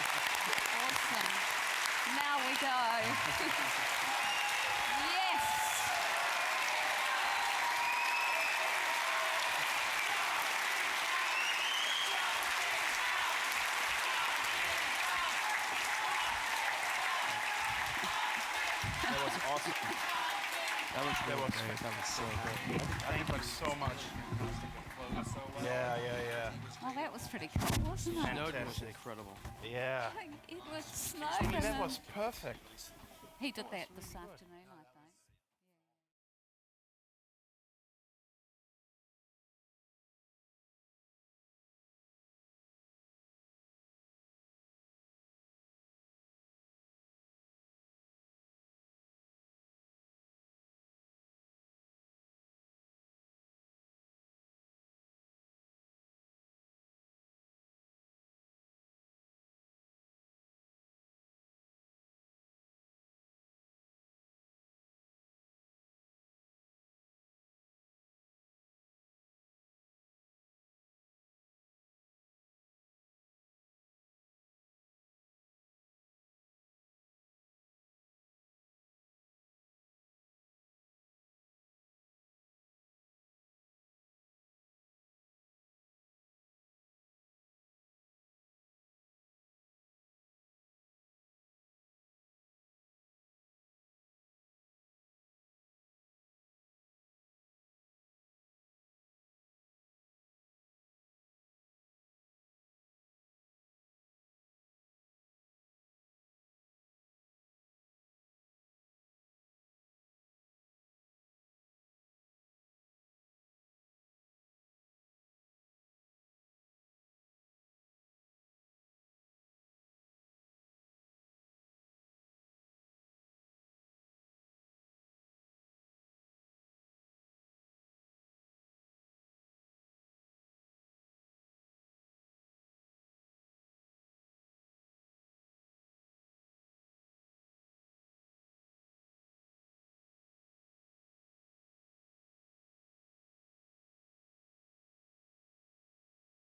Awesome. Now we go. Yes. That was awesome. That was That was great. That was so good. Thank you so much. Yeah. Well, that was pretty cool, wasn't it? That was Fantastic. incredible. Yeah. Edward I mean, Snowden. that was perfect. He did that this afternoon, I think.